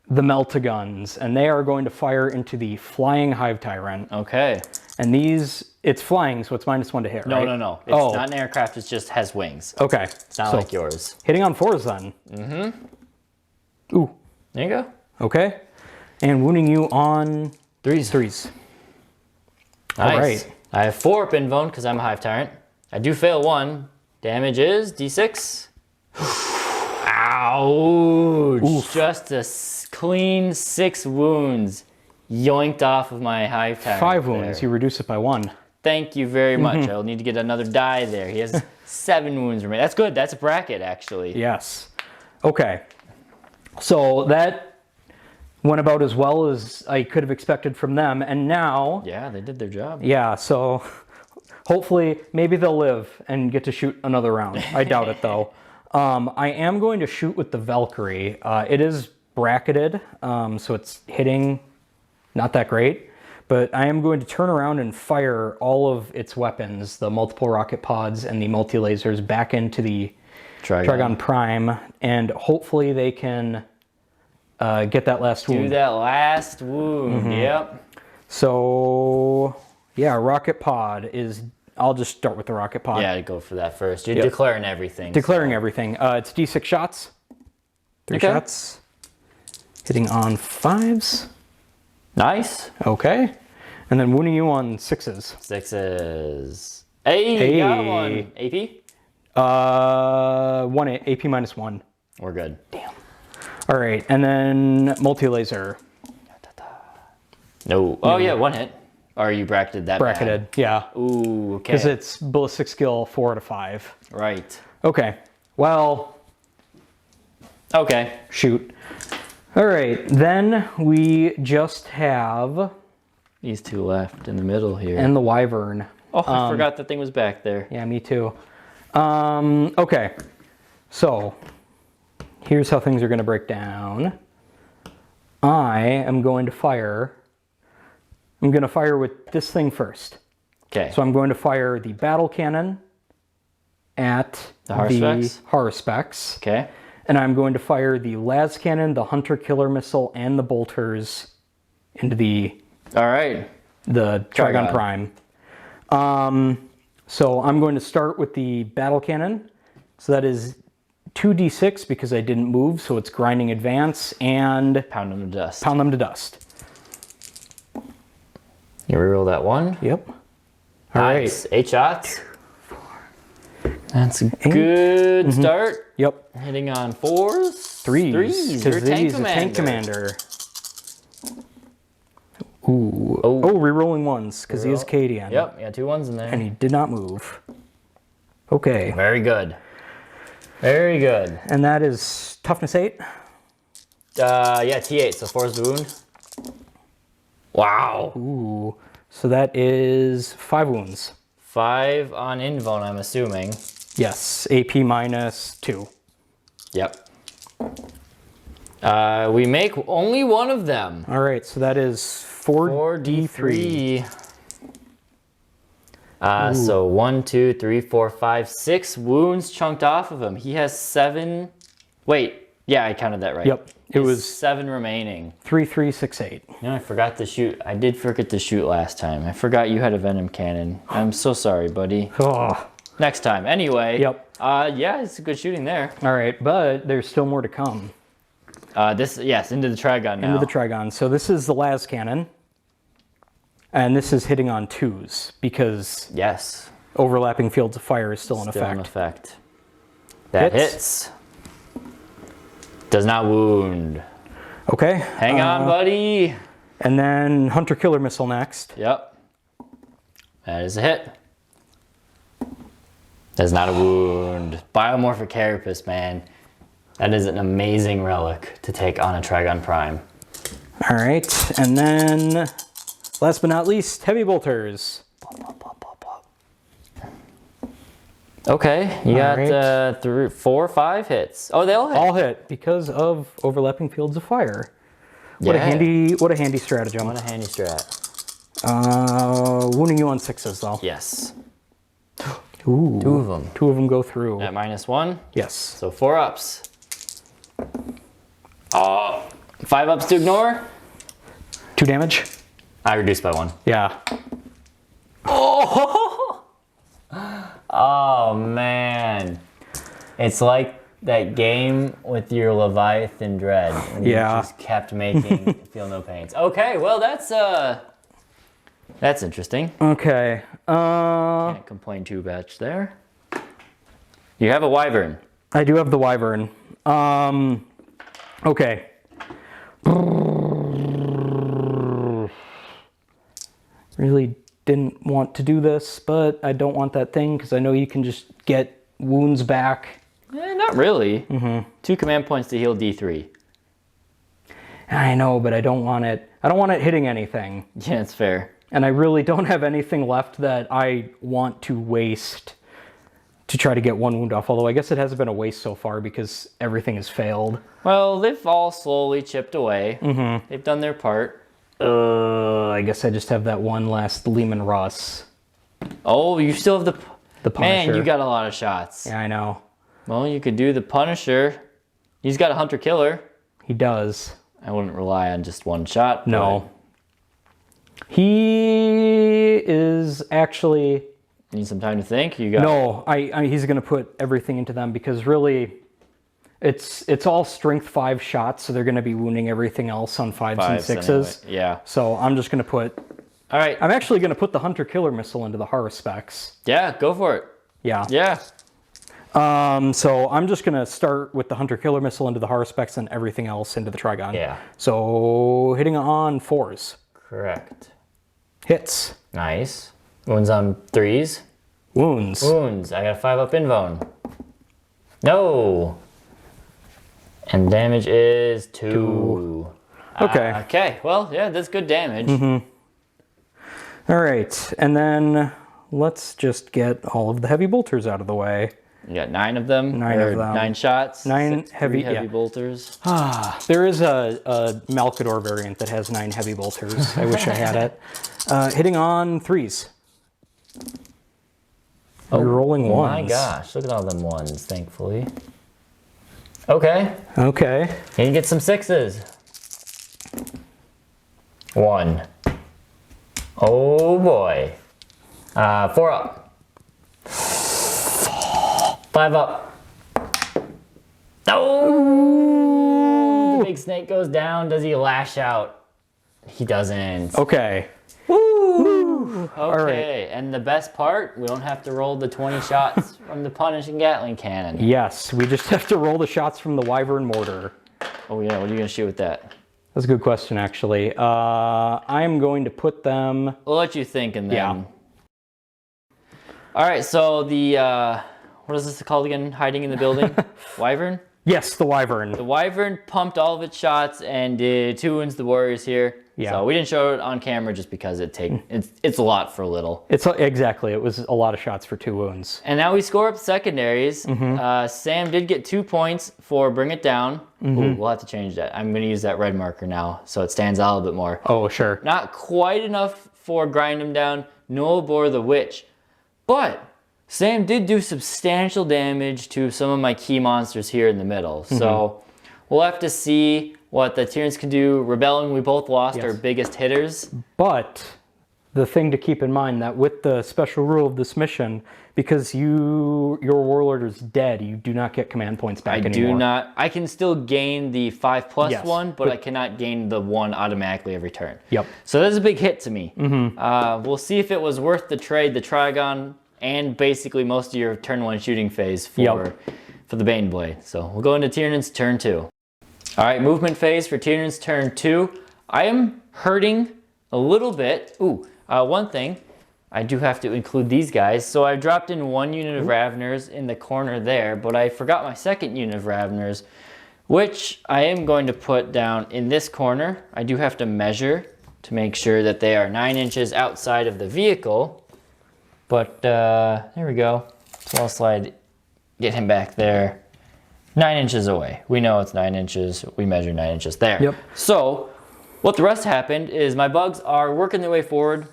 the Meltaguns, and they are going to fire into the Flying Hive Tyrant. Okay. And these, it's flying, so it's -1 to hit, No, right? no. It's not an aircraft. It just has wings. Okay. It's not like yours. Hitting on 4s then. Mm-hmm. Ooh. There you go. Okay. And wounding you on 3s. Nice. All right. I have 4 up in Bone because I'm a Hive Tyrant. I do fail 1. Damage is D6. Ouch. Oof. Just a clean 6 wounds yoinked off of my Hive Tyrant. 5 wounds. there. You reduce it by 1. Thank you very much. I'll need to get another die there. He has 7 wounds remaining. That's good. That's a bracket, actually. Yes. Okay. So that went about as well as I could have expected from them. And now... Yeah, they did their job. Yeah, so hopefully maybe they'll live and get to shoot another round. I doubt it, though. I am going to shoot with the Valkyrie. It is bracketed, so it's hitting not that great. but I am going to turn around and fire all of its weapons, the multiple rocket pods and the multi-lasers, back into the Trigon Prime, and hopefully they can get that last wound. Do that last wound, yep. So, yeah, rocket pod is... I'll just start with the rocket pod. Yeah, go for that first. You're declaring everything. Declaring everything. It's D6 shots. 3 shots. Hitting on 5s. Nice. Okay. And then wounding you on 6s. 6s. Hey, got one. AP? 1 AP minus 1. We're good. Damn. All right, and then multi-laser. No. Oh, yeah, 1 hit. Or you bracketed that Bracketed, yeah. Ooh, okay. Because it's ballistic skill 4 out of 5. Right. Okay. Well. Okay. Shoot. All right, then we just have... These 2 left in the middle here. And the Wyvern. Oh, I forgot the thing was back there. Yeah, me too. Okay, so here's how things are going to break down. I am going to fire... I'm going to fire with this thing first. Okay. So I'm going to fire the battle cannon at the Haruspex. Okay. And I'm going to fire the las cannon, the hunter killer missile, and the bolters into the Trigon Prime. So I'm going to start with the battle cannon. So that is 2d6 because I didn't move, so it's grinding advance, and pound them to dust. Pound them to dust. You reroll that 1. Yep. All nice. right. 8 shots. That's a good start. Yep. Hitting on 4s. 3s. You're a tank commander. Ooh. Oh, rerolling 1s because he is Cadian. Yep. Yeah, 2 1s in there. And he did not move. Okay. Very good. Very good. And that is toughness 8. Yeah, T8. So 4's the wound. Wow. Ooh. So that is 5 wounds. 5 on Invone, I'm assuming. Yes. AP minus 2. Yep. We make only 1 of them. All right. So that is 4d3. So 1, 2, 3, 4, 5, 6 wounds chunked off of him. He has 7. Wait. Yeah, I counted that right. Yep. It was 7 remaining. 3, 3, 6, 8. You know, I forgot to shoot. I did forget to shoot last time. I forgot you had a venom cannon. I'm so sorry, buddy. Oh. Next time. Anyway. Yep. Yeah, it's good shooting there. All right, but there's still more to come. Into the Trigon now. Into the Trigon. So this is the las cannon. And this is hitting on 2s because overlapping fields of fire is still in effect. That hits. Does not wound. Okay. Hang on, buddy. And then hunter killer missile next. Yep. That is a hit. That's not a wound. Biomorphic Carapace, man. That is an amazing relic to take on a Trigon Prime. All right. And then last but not least, heavy bolters. Okay, you got 3, 4, 5 hits. Oh, they all hit. All hit because of overlapping fields of fire. What a handy stratagem. What a handy strat. Wounding you on 6s though. Yes. Ooh. 2 of them. 2 of them go through. At -1? Yes. So 4 ups. Oh, 5 ups to ignore. 2 damage. I reduced by 1. Yeah. Oh! Oh man, it's like that game with your Leviathan Dread. And you just kept making feel no pains. Okay, well that's interesting. Okay. Can't complain too much there. You have a Wyvern. I do have the Wyvern. Okay. Really didn't want to do this, but I don't want that thing because I know you can just get wounds back. Not really. 2 command points to heal D3. I know, but I don't want it. I don't want it hitting anything. Yeah, it's fair. And I really don't have anything left that I want to waste to try to get 1 wound off. Although I guess it hasn't been a waste so far because everything has failed. Well, they've all slowly chipped away. They've done their part. I guess I just have that one last Lehman Russ. Oh, you still have The Punisher. Man, you got a lot of shots. Yeah, I know. Well, you could do the Punisher. He's got a Hunter Killer. He does. I wouldn't rely on just one shot. No. He is actually... Need some time to think? You got No, he's going to put everything into them because really it's all strength 5 shots, so they're going to be wounding everything else on 5s and 6s. Anyway. Yeah. So I'm just going to put... All right. I'm actually going to put the Hunter Killer Missile into the Horus specs. Yeah, go for it. Yeah. Yeah. So I'm just going to start with the Hunter Killer Missile into the Horus specs and everything else into the Trigon. Yeah. So hitting on 4s. Correct. Hits. Nice. Wounds on 3s. Wounds. Wounds. I got a 5-up invuln. No. And damage is 2. Okay. Okay. Well, yeah, that's good damage. All right. And then let's just get all of the heavy bolters out of the way. You got 9 of them. 9 of them. 9 shots. 9 heavy heavy bolters. There is a Malkador variant that has 9 heavy bolters. I wish I had it. Hitting on 3s. You're rolling 1s. My gosh, look at all them 1s, thankfully. Okay. Okay. And you get some 6s. 1. Oh boy. 4 up. 5 up. Oh! The big snake goes down. Does he lash out? He doesn't. Okay. Woo! Okay, right. And the best part, we don't have to roll the 20 shots from the punishing Gatling cannon. Yes, we just have to roll the shots from the Wyvern mortar. Oh yeah, what are you gonna shoot with that? That's a good question, actually. I'm going to put them... We'll let you think and then... Yeah. All right, so the, what is this called again? Hiding in the building? Wyvern? Yes, the Wyvern. The Wyvern pumped all of its shots and did 2 wounds to the warriors here. Yeah. So we didn't show it on camera just because it's a lot for little. Exactly, it was a lot of shots for 2 wounds. And now we score up secondaries. Sam did get 2 points for Bring It Down. Ooh, we'll have to change that. I'm going to use that red marker now so it stands out a little bit more. Oh, sure. Not quite enough for Grind Him Down. No Bore the Witch. But Sam did do substantial damage to some of my key monsters here in the middle. So we'll have to see what the Tyranids can do. Rebellion, we both lost our biggest hitters. But the thing to keep in mind that with the special rule of this mission, because your warlord is dead, you do not get command points back anymore. I do not. I can still gain the 5+ one, but but I cannot gain the 1 automatically every turn. Yep. So that's a big hit to me. We'll see if it was worth the trade, the Trigon, and basically most of your turn 1 shooting phase for the Bane Blade. So we'll go into Tyranids turn 2. All right, movement phase for Tyranids turn 2. I am hurting a little bit. Ooh, one thing, I do have to include these guys. So I dropped in 1 unit of Raveners in the corner there, but I forgot my 2nd unit of Raveners, which I am going to put down in this corner. I do have to measure to make sure that they are 9 inches outside of the vehicle. But there we go. So I'll slide, get him back there. 9 inches away. We know it's 9 inches. We measure 9 inches there. Yep. So what the rest happened is my bugs are working their way forward.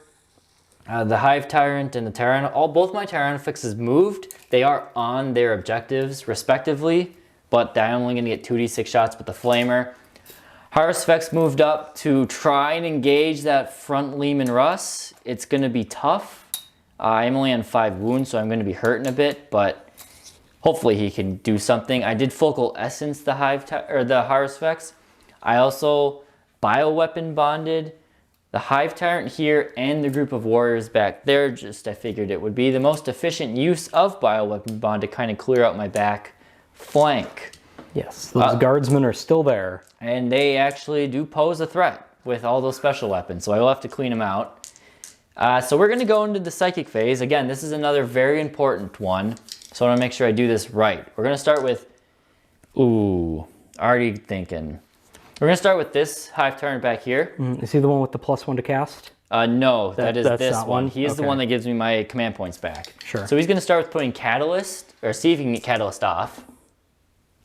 The Hive Tyrant and the Tyrant, both my Tyrannofixes moved. They are on their objectives respectively, but I'm only gonna get 2d6 shots with the Flamer. Harusfex moved up to try and engage that front Lehman Russ. It's gonna be tough. I'm only on 5 wounds, so I'm gonna be hurting a bit, but hopefully he can do something. I did Focal Essence the Harusfex. I also bioweapon bonded the Hive Tyrant here and the group of warriors back there. I figured it would be the most efficient use of bioweapon bond to kind of clear out my back flank. Yes, those guardsmen are still there. And they actually do pose a threat with all those special weapons, so I will have to clean them out. So we're going to go into the psychic phase. Again, this is another very important one. So I want to make sure I do this right. We're going to start with, already thinking. We're going to start with this Hive Tyrant back here. Is he the one with the +1 to cast? No, that's this that one. one? He is the one that gives me my command points back. Sure. So he's going to start with putting Catalyst, or see if he can get Catalyst off.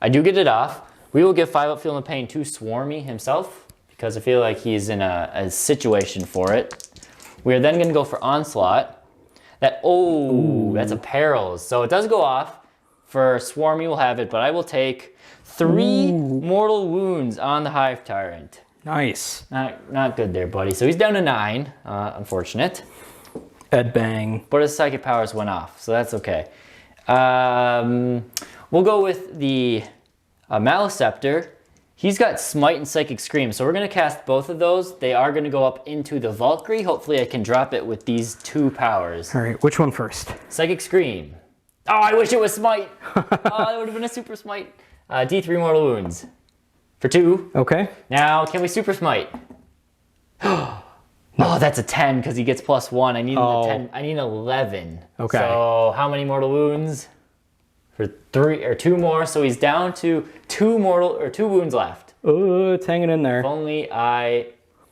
I do get it off. We will give 5-up Feel No Pain to Swarmy himself, because I feel like he's in a situation for it. We are then going to go for Onslaught. That's a Perils. So it does go off. For Swarm, you will have it, but I will take 3 mortal wounds on the Hive Tyrant. Nice. Not good there, buddy. So he's down to 9. Unfortunate. Ed bang. But his psychic powers went off, so that's okay. We'll go with the Maleceptor. He's got Smite and Psychic Scream, so we're going to cast both of those. They are going to go up into the Valkyrie. Hopefully I can drop it with these 2 powers. All right, which one first? Psychic Scream. Oh, I wish it was Smite. Oh, it would have been a Super Smite. D3 mortal wounds for 2. Okay. Now, can we Super Smite? Oh, that's a 10 because he gets +1. I need a 10. I need an 11. Okay. So how many mortal wounds? For 3 or 2 more, so he's down to 2 wounds left. Oh, it's hanging in there. If only I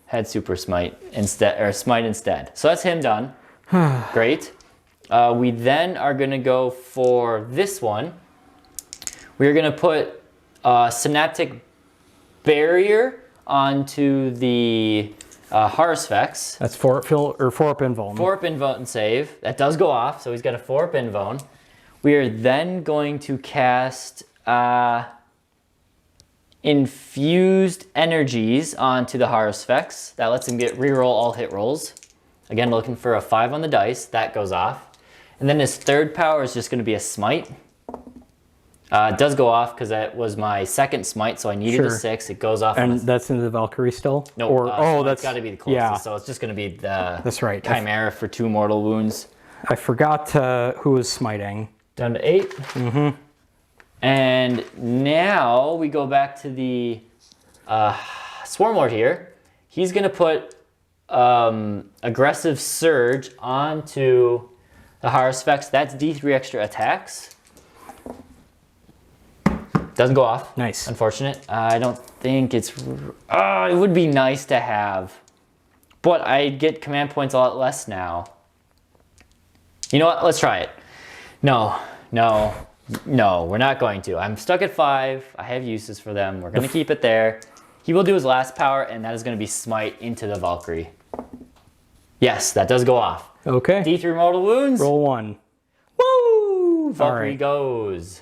had Super Smite instead, or Smite instead. So that's him done. Great. We then are gonna go for this one. We're gonna put Synaptic Barrier onto the Haruspex. That's 4 up invuln. 4 up invuln and save. That does go off, so he's got a 4 up invuln. We are then going to cast Infused Energies onto the Haruspex. That lets him reroll all hit rolls. Again, looking for a 5 on the dice. That goes off. And then his 3rd power is just going to be a Smite. It does go off because that was my 2nd Smite, so I needed a 6. It goes off. And that's into the Valkyrie still? No, or that's got to be the closest. Yeah. So it's just going to be the that's right. Chimera for 2 mortal wounds. I forgot who was smiting. Down to 8. Mm-hmm. And now we go back to the Swarm Lord here. He's going to put Aggressive Surge onto the Haruspex. That's D3 extra attacks. Doesn't go off. Nice. Unfortunate. I don't think it's... it would be nice to have. But I get command points a lot less now. You know what? Let's try it. No, we're not going to. I'm stuck at 5. I have uses for them. We're going to keep it there. He will do his last power, and that is going to be Smite into the Valkyrie. Yes, that does go off. Okay. D3 mortal wounds. Roll 1. Woo! Valkyrie right. goes.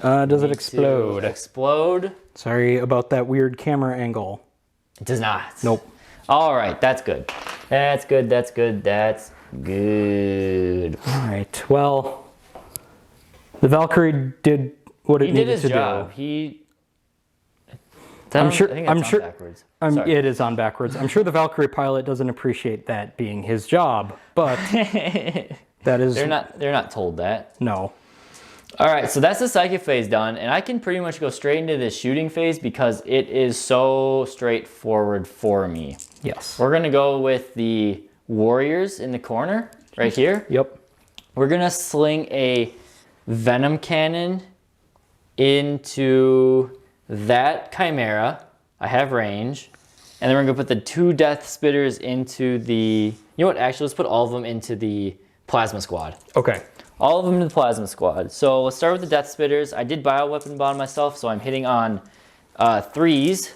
Does it explode? Explode. Sorry about that weird camera angle. It does not. Nope. All right, that's good. That's good, that's good, that's good. All right, well, the Valkyrie did what it needed to do. He did his job. I'm sure. Backwards. It is on backwards. I'm sure the Valkyrie pilot doesn't appreciate that being his job, but that is. They're not told that. No. All right, so that's the psychic phase done, and I can pretty much go straight into the shooting phase because it is so straightforward for me. Yes. We're gonna go with the warriors in the corner right here. Yep. We're gonna sling a venom cannon into that chimera. I have range. And then we're gonna put the 2 death spitters into the, you know what, actually let's put all of them into the plasma squad. Okay. All of them into the plasma squad. So let's start with the death spitters. I did bioweapon bond myself, so I'm hitting on 3s.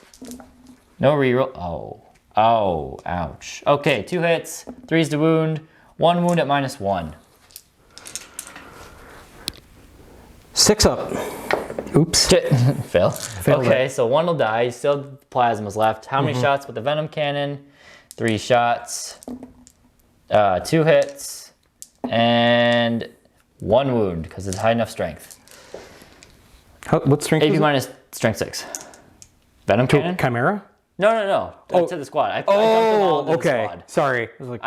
No reroll. Oh, ouch. Okay, 2 hits, 3s to wound, 1 wound at -1. 6 up. Oops. Fail. Failed Okay, it. so 1 will die. You still have plasmas left. How many shots with the venom cannon? 3 shots, 2 hits, and 1 wound because it's high enough strength. What strength AP is it? minus strength 6. Venom cannon? Chimera? No. To the squad. I dumped them all into the okay. squad. Sorry. I was like,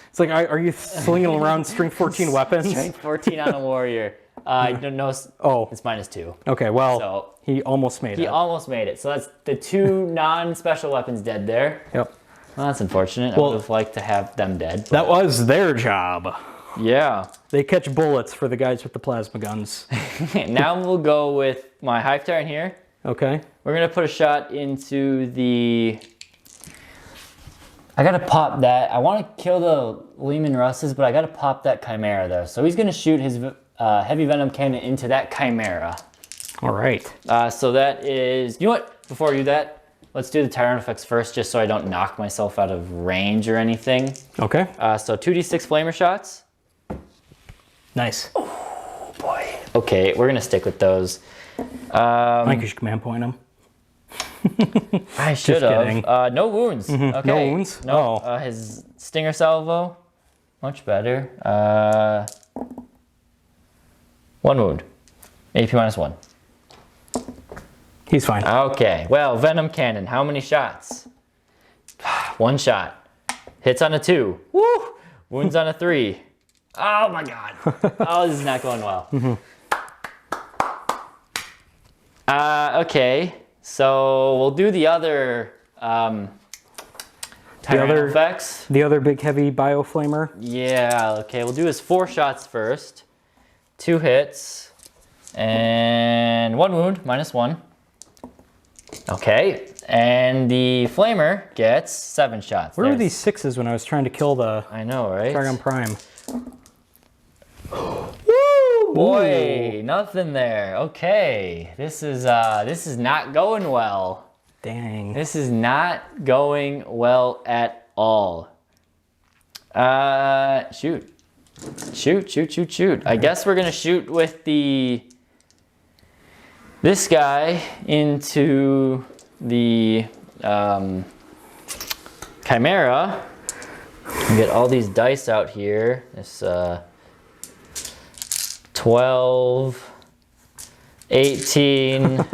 It's like, are you slinging around strength 14 weapons? Strength 14 on a warrior. I don't know. Oh. It's -2. Okay, well, So he almost made it. he almost made it. So that's the 2 non-special weapons dead there. Yep. Well, that's unfortunate. I would have liked to have them dead. That was their job. Yeah. They catch bullets for the guys with the plasma guns. Now we'll go with my Hive Tyrant here. Okay. We're going to put a shot into the... I got to pop that. I want to kill the Lehman Russes, but I got to pop that Chimera there. So he's going to shoot his heavy venom cannon into that Chimera. All right. So that is... You know what? Before I do that, let's do the Tyrant effects first, just so I don't knock myself out of range or anything. Okay. So 2d6 flamer shots. Nice. Oh boy. Okay, we're gonna stick with those. I think you should command point them. I should have. No wounds. Okay. No wounds? No. Oh. His stinger salvo, much better. 1 wound. AP -1. He's fine. Okay. Well, venom cannon. How many shots? 1 shot. Hits on a 2. Woo! Wounds on a 3. Oh my god. Oh, this is not going well. Okay. So we'll do the other Tyrant effects. The other big heavy bioflamer. Yeah, okay, we'll do his 4 shots first. 2 hits. And 1 wound, -1. Okay, and the flamer gets 7 shots. Where were these 6s when I was trying to kill the I know, right? Targon Prime? Woo! Boy, nothing there. Okay, this is not going well. Dang. This is not going well at all. Shoot. Shoot. I guess we're gonna shoot with this guy into the Chimera. And get all these dice out here. This 12, 18,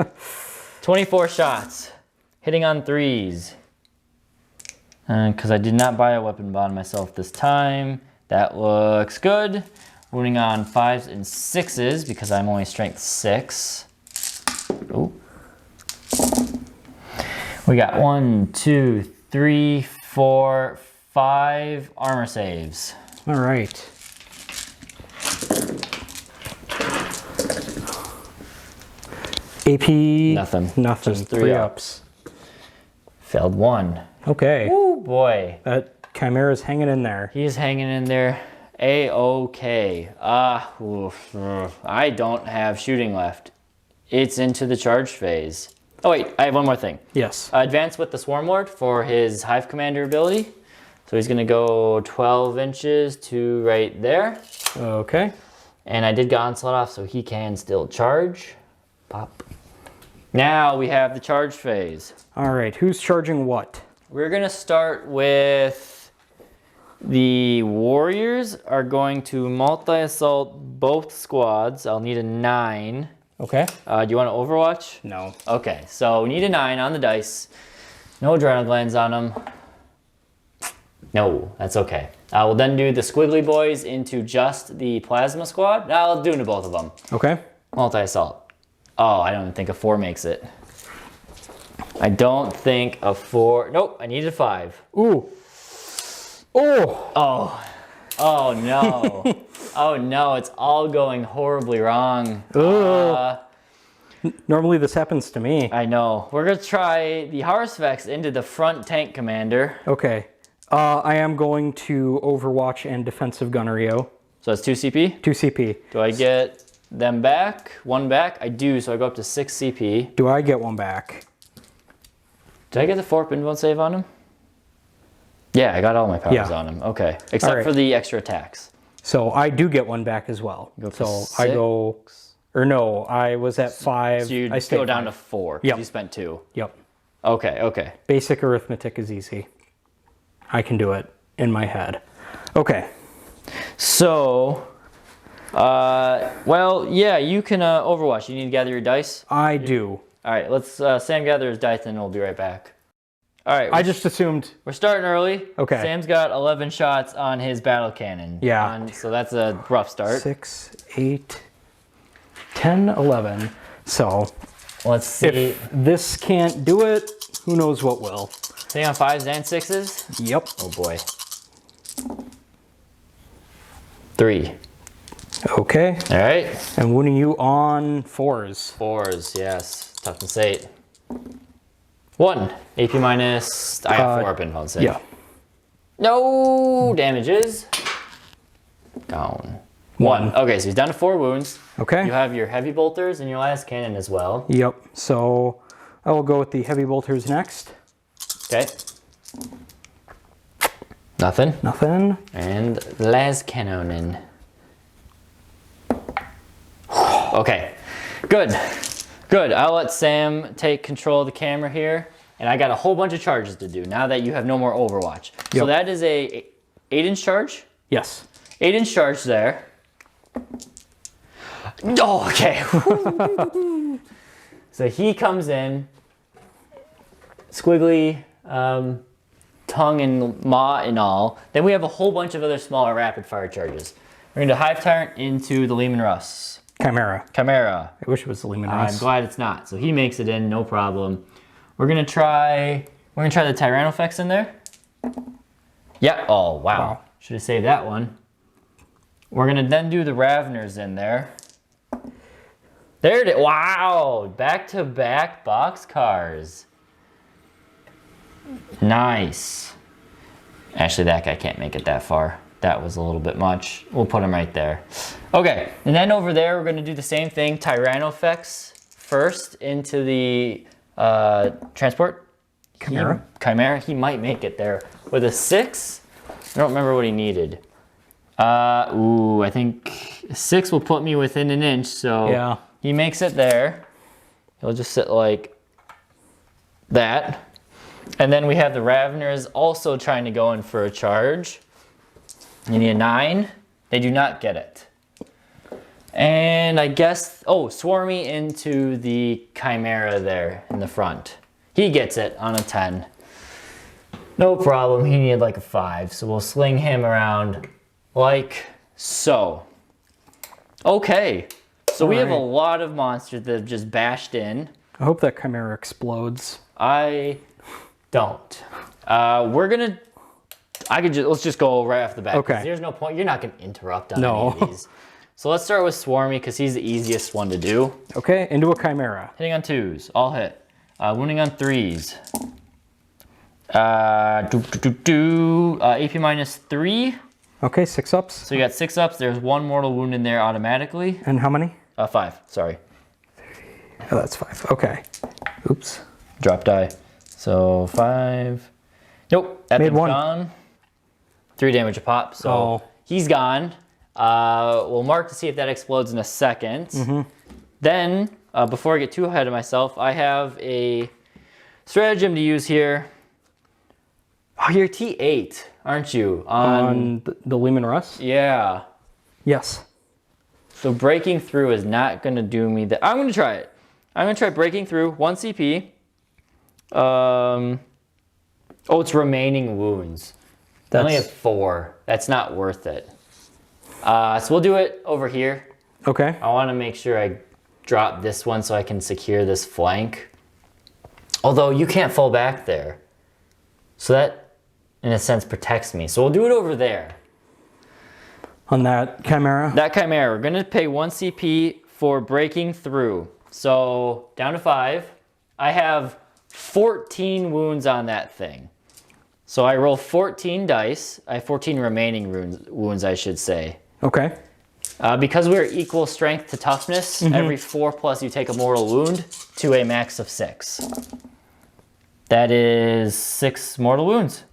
24 shots. Hitting on 3s. Because I did not buy a weapon bond myself this time. That looks good. Wounding on 5s and 6s because I'm only strength 6. Ooh. We got 1, 2, 3, 4, 5 armor saves. All right. AP. Nothing. Just 3 ups. Failed 1. Okay. Oh boy. That Chimera's hanging in there. He is hanging in there. A-okay. I don't have shooting left. It's into the charge phase. Oh wait, I have one more thing. Yes. Advance with the Swarm Lord for his Hive Commander ability. So he's gonna go 12 inches to right there. Okay. And I did get Onslaught off, so he can still charge. Pop. Now we have the charge phase. All right, who's charging what? We're gonna start with the warriors are going to multi-assault both squads. I'll need a 9. Okay. Do you want to Overwatch? No. Okay, so we need a 9 on the dice. No adrenal glands on them. No, that's okay. We'll then do the squiggly boys into just the plasma squad. I'll do into both of them. Okay. Multi-assault. Oh, I don't even think a 4 makes it. I don't think a 4. Nope, I needed a 5. Ooh. Oh. Oh no. Oh no, it's all going horribly wrong. Normally this happens to me. I know. We're gonna try the Harsvex into the front tank commander. Okay. I am going to Overwatch and Defensive Gunnerio. So that's 2 CP? 2 CP. Do I get them back? 1 back? I do, so I go up to 6 CP. Do I get 1 back? Did I get the 4 pinball save on him? Yeah, I got all my powers on him. Okay. Except for the extra attacks. So I do get 1 back as well. Go to so 6. I go, or no, I was at 5. So you I go down to 4. Yep. You spent 2. Yep. Okay. Basic arithmetic is easy. I can do it in my head. Okay. So, well, yeah, you can Overwatch. You need to gather your dice. I do. All right, let's Sam gather his dice and we'll be right back. All right. I just assumed. We're starting early. Okay. Sam's got 11 shots on his battle cannon. Yeah. So that's a rough start. 6, 8, 10, 11. So Let's see. if this can't do it, who knows what will. Stay on 5s and 6s? Yep. Oh boy. 3. Okay. All right. And wounding you on 4s. 4s, yes. Toughness 8. 1. AP minus. I have 4 up in phone save. Yeah. No damages. Gone. 1. Okay, so he's down to 4 wounds. Okay. You have your heavy bolters and your last cannon as well. Yep. So I will go with the heavy bolters next. Okay. Nothing. Nothing. And Lascanonen. Okay, good. Good, I'll let Sam take control of the camera here. And I got a whole bunch of charges to do now that you have no more Overwatch. Yep. So that is a 8-inch charge? Yes. 8-inch charge there. Oh, okay. So he comes in, squiggly tongue and maw and all. Then we have a whole bunch of other smaller rapid fire charges. We're going to Hive Tyrant into the Leman Russ. Chimera. Chimera. I wish it was the Leman Russ. I'm glad it's not. So he makes it in, no problem. We're gonna try the Tyrannofex in there. Yeah, oh wow. Should have saved that one. We're gonna then do the Raveners in there. There it is, wow! Back-to-back boxcars. Nice. Actually, that guy can't make it that far. That was a little bit much. We'll put him right there. Okay, and then over there, we're gonna do the same thing. Tyrannofex first into the transport. Chimera. Chimera, he might make it there. With a 6, I don't remember what he needed. I think 6 will put me within an inch, so yeah. He makes it there. He'll just sit like that. And then we have the Raveners also trying to go in for a charge. You need a 9. They do not get it. And I guess, Swarmy into the Chimera there in the front. He gets it on a 10. No problem, he needed like a 5. So we'll sling him around like so. Okay, so we have a lot of monsters that have just bashed in. I hope that Chimera explodes. I don't. Let's just go right off the bat. Okay. There's no point, you're not gonna interrupt on any of these. So let's start with Swarmy because he's the easiest one to do. Okay, into a Chimera. Hitting on 2s, all hit. Wounding on 3s. AP -3. Okay, 6 ups. So you got 6 ups. There's 1 mortal wound in there automatically. And how many? 5, sorry. Oh, that's 5. Okay. Oops. Drop die. So 5. Nope, that Made thing's 1. gone. 3 damage a pop, so he's gone. We'll mark to see if that explodes in a second. Then, before I get too ahead of myself, I have a stratagem to use here. Oh, you're T8, aren't you? On the Leman Russ? Yeah. Yes. So breaking through is not going to do me that. I'm going to try it. I'm going to try breaking through. 1 CP. It's remaining wounds. I only have 4. That's not worth it. So we'll do it over here. Okay. I want to make sure I drop this one so I can secure this flank. Although you can't fall back there. So that, in a sense, protects me. So we'll do it over there. On that Chimera? That Chimera, we're going to pay 1 CP for breaking through. So down to 5. I have 14 wounds on that thing. So I roll 14 dice. I have 14 remaining wounds, I should say. Okay. Because we're equal strength to toughness, every 4+ you take a mortal wound to a max of 6. That is 6 mortal wounds.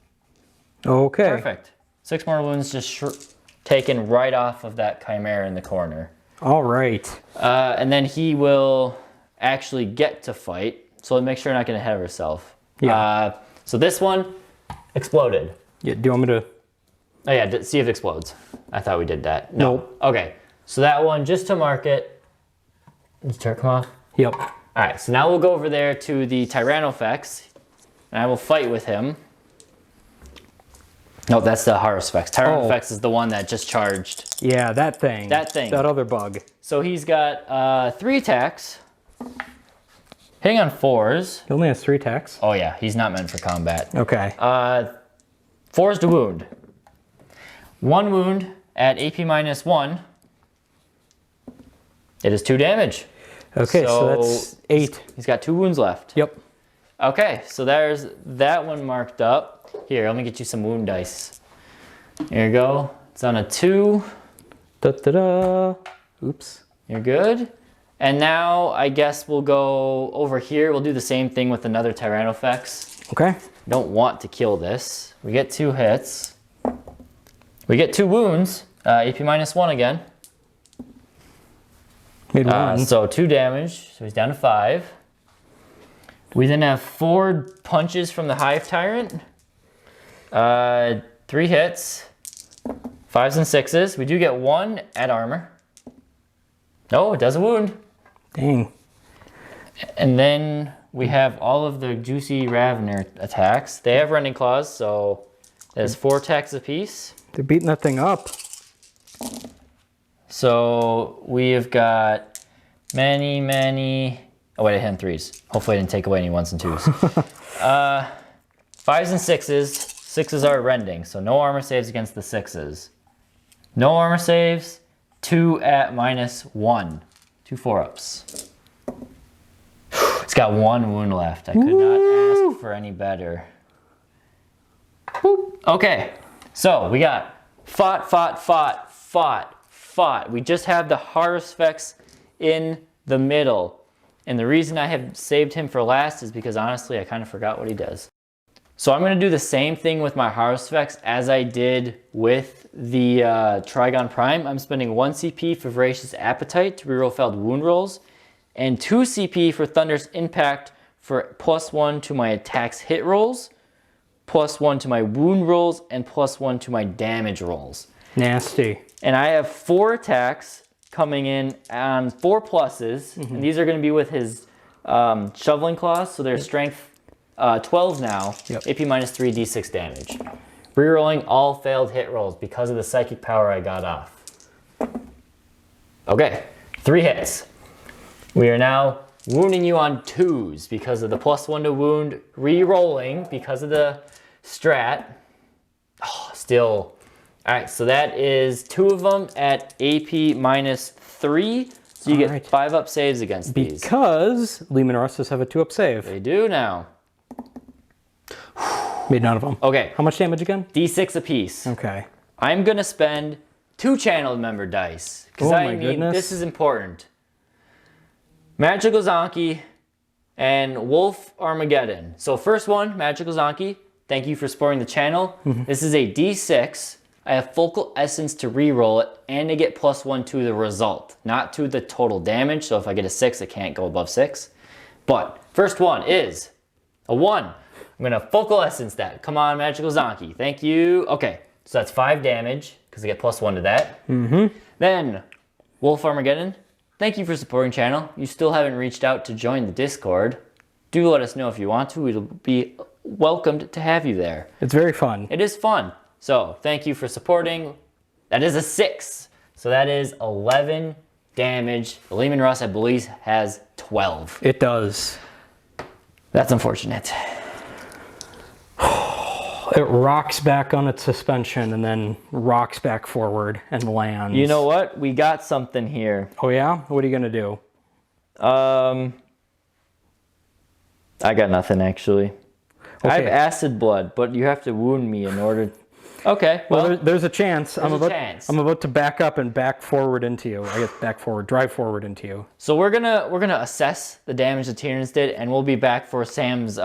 Okay. Perfect. 6 mortal wounds just taken right off of that Chimera in the corner. All right. And then he will actually get to fight. So make sure we're not getting ahead of herself. Yeah. So this one exploded. Yeah, do you want me to? Oh yeah, see if it explodes. I thought we did that. No. Nope. Okay, so that one, just to mark it. Did the turret come off? Yep. All right, so now we'll go over there to the Tyrannofex, and I will fight with him. No, that's the Harusfex. Tyrannofex is the one that just charged. Yeah, that thing. That thing. That other bug. So he's got 3 attacks. Hitting on 4s. He only has 3 attacks. Oh yeah, he's not meant for combat. Okay. 4s to wound. 1 wound at AP -1. It is 2 damage. Okay, so that's 8. He's got 2 wounds left. Yep. Okay, so there's that one marked up. Here, let me get you some wound dice. Here you go. It's on a 2. Da-da-da. Oops. You're good. And now I guess we'll go over here. We'll do the same thing with another Tyrannofex. Okay. Don't want to kill this. We get 2 hits. We get 2 wounds. AP -1 again. Made 1. So 2 damage. So he's down to 5. We then have 4 punches from the Hive Tyrant. 3 hits. 5s and 6s. We do get 1 at armor. No, it does a wound. Dang. And then we have all of the juicy Ravener attacks. They have Rending Claws, so there's 4 attacks apiece. They're beating that thing up. So we've got many... Oh wait, I hit him 3s. Hopefully I didn't take away any 1s and 2s. 5s and 6s. 6s are rending, so no armor saves against the 6s. No armor saves. 2 at -1. 2 4-ups. It's got 1 wound left. I could not ask for any better. Okay, so we got fought. We just have the Harvest in the middle. And the reason I have saved him for last is because honestly, I kind of forgot what he does. So I'm going to do the same thing with my Harvest as I did with the Trigon Prime. I'm spending 1 CP for Voracious Appetite to reroll failed wound rolls, and 2 CP for Thunderous Impact for +1 to my attacks hit rolls, +1 to my wound rolls, and +1 to my damage rolls. Nasty. And I have 4 attacks coming in on 4 pluses, and these are going to be with his Shoveling Claws, so they're strength 12 now, Yep. AP -3, D6 damage. Rerolling all failed hit rolls because of the psychic power I got off. Okay, 3 hits. We are now wounding you on 2s because of the +1 to wound, rerolling because of the strat. Oh, still. All right, so that is 2 of them at AP -3. So you get 5-up saves against these. Because Leman Russes have a 2-up save. They do now. Made none of them. Okay. How much damage again? D6 apiece. Okay. I'm gonna spend 2 channeled member dice because Oh I my need goodness. this is important. Magical Zonky and Wolf Armageddon. So first one, Magical Zonky. Thank you for supporting the channel. This is a D6. I have Focal Essence to reroll it and to get +1 to the result, not to the total damage. So if I get a 6, it can't go above 6. But first one is a 1. I'm gonna Focal Essence that. Come on, Magical Zonky. Thank you. Okay, so that's 5 damage because I get +1 to that. Then Wolf Armageddon. Thank you for supporting the channel. You still haven't reached out to join the Discord. Do let us know if you want to. It'll be welcomed to have you there. It's very fun. It is fun. So thank you for supporting. That is a 6. So that is 11 damage. The Leman Russ, I believe, has 12. It does. That's unfortunate. It rocks back on its suspension and then rocks back forward and lands. You know what? We got something here. Oh yeah? What are you gonna do? I got nothing actually. I have Okay. acid blood, but you have to wound me in order. Okay. Well, there's a chance. there's a chance. I'm about to back up and back forward into you. I guess back forward, drive forward into you. So we're gonna assess the damage the Tyranids did, and we'll be back for Sam's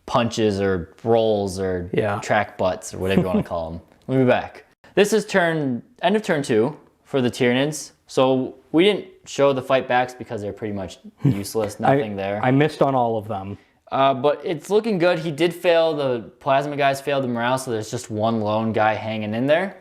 punches or rolls or track butts or whatever you want to call them. We'll be back. This is end of turn 2 for the Tyranids. So we didn't show the fight backs because they're pretty much useless. Nothing there. I missed on all of them. But it's looking good. He did fail. The plasma guys failed the morale, so there's just one lone guy hanging in there.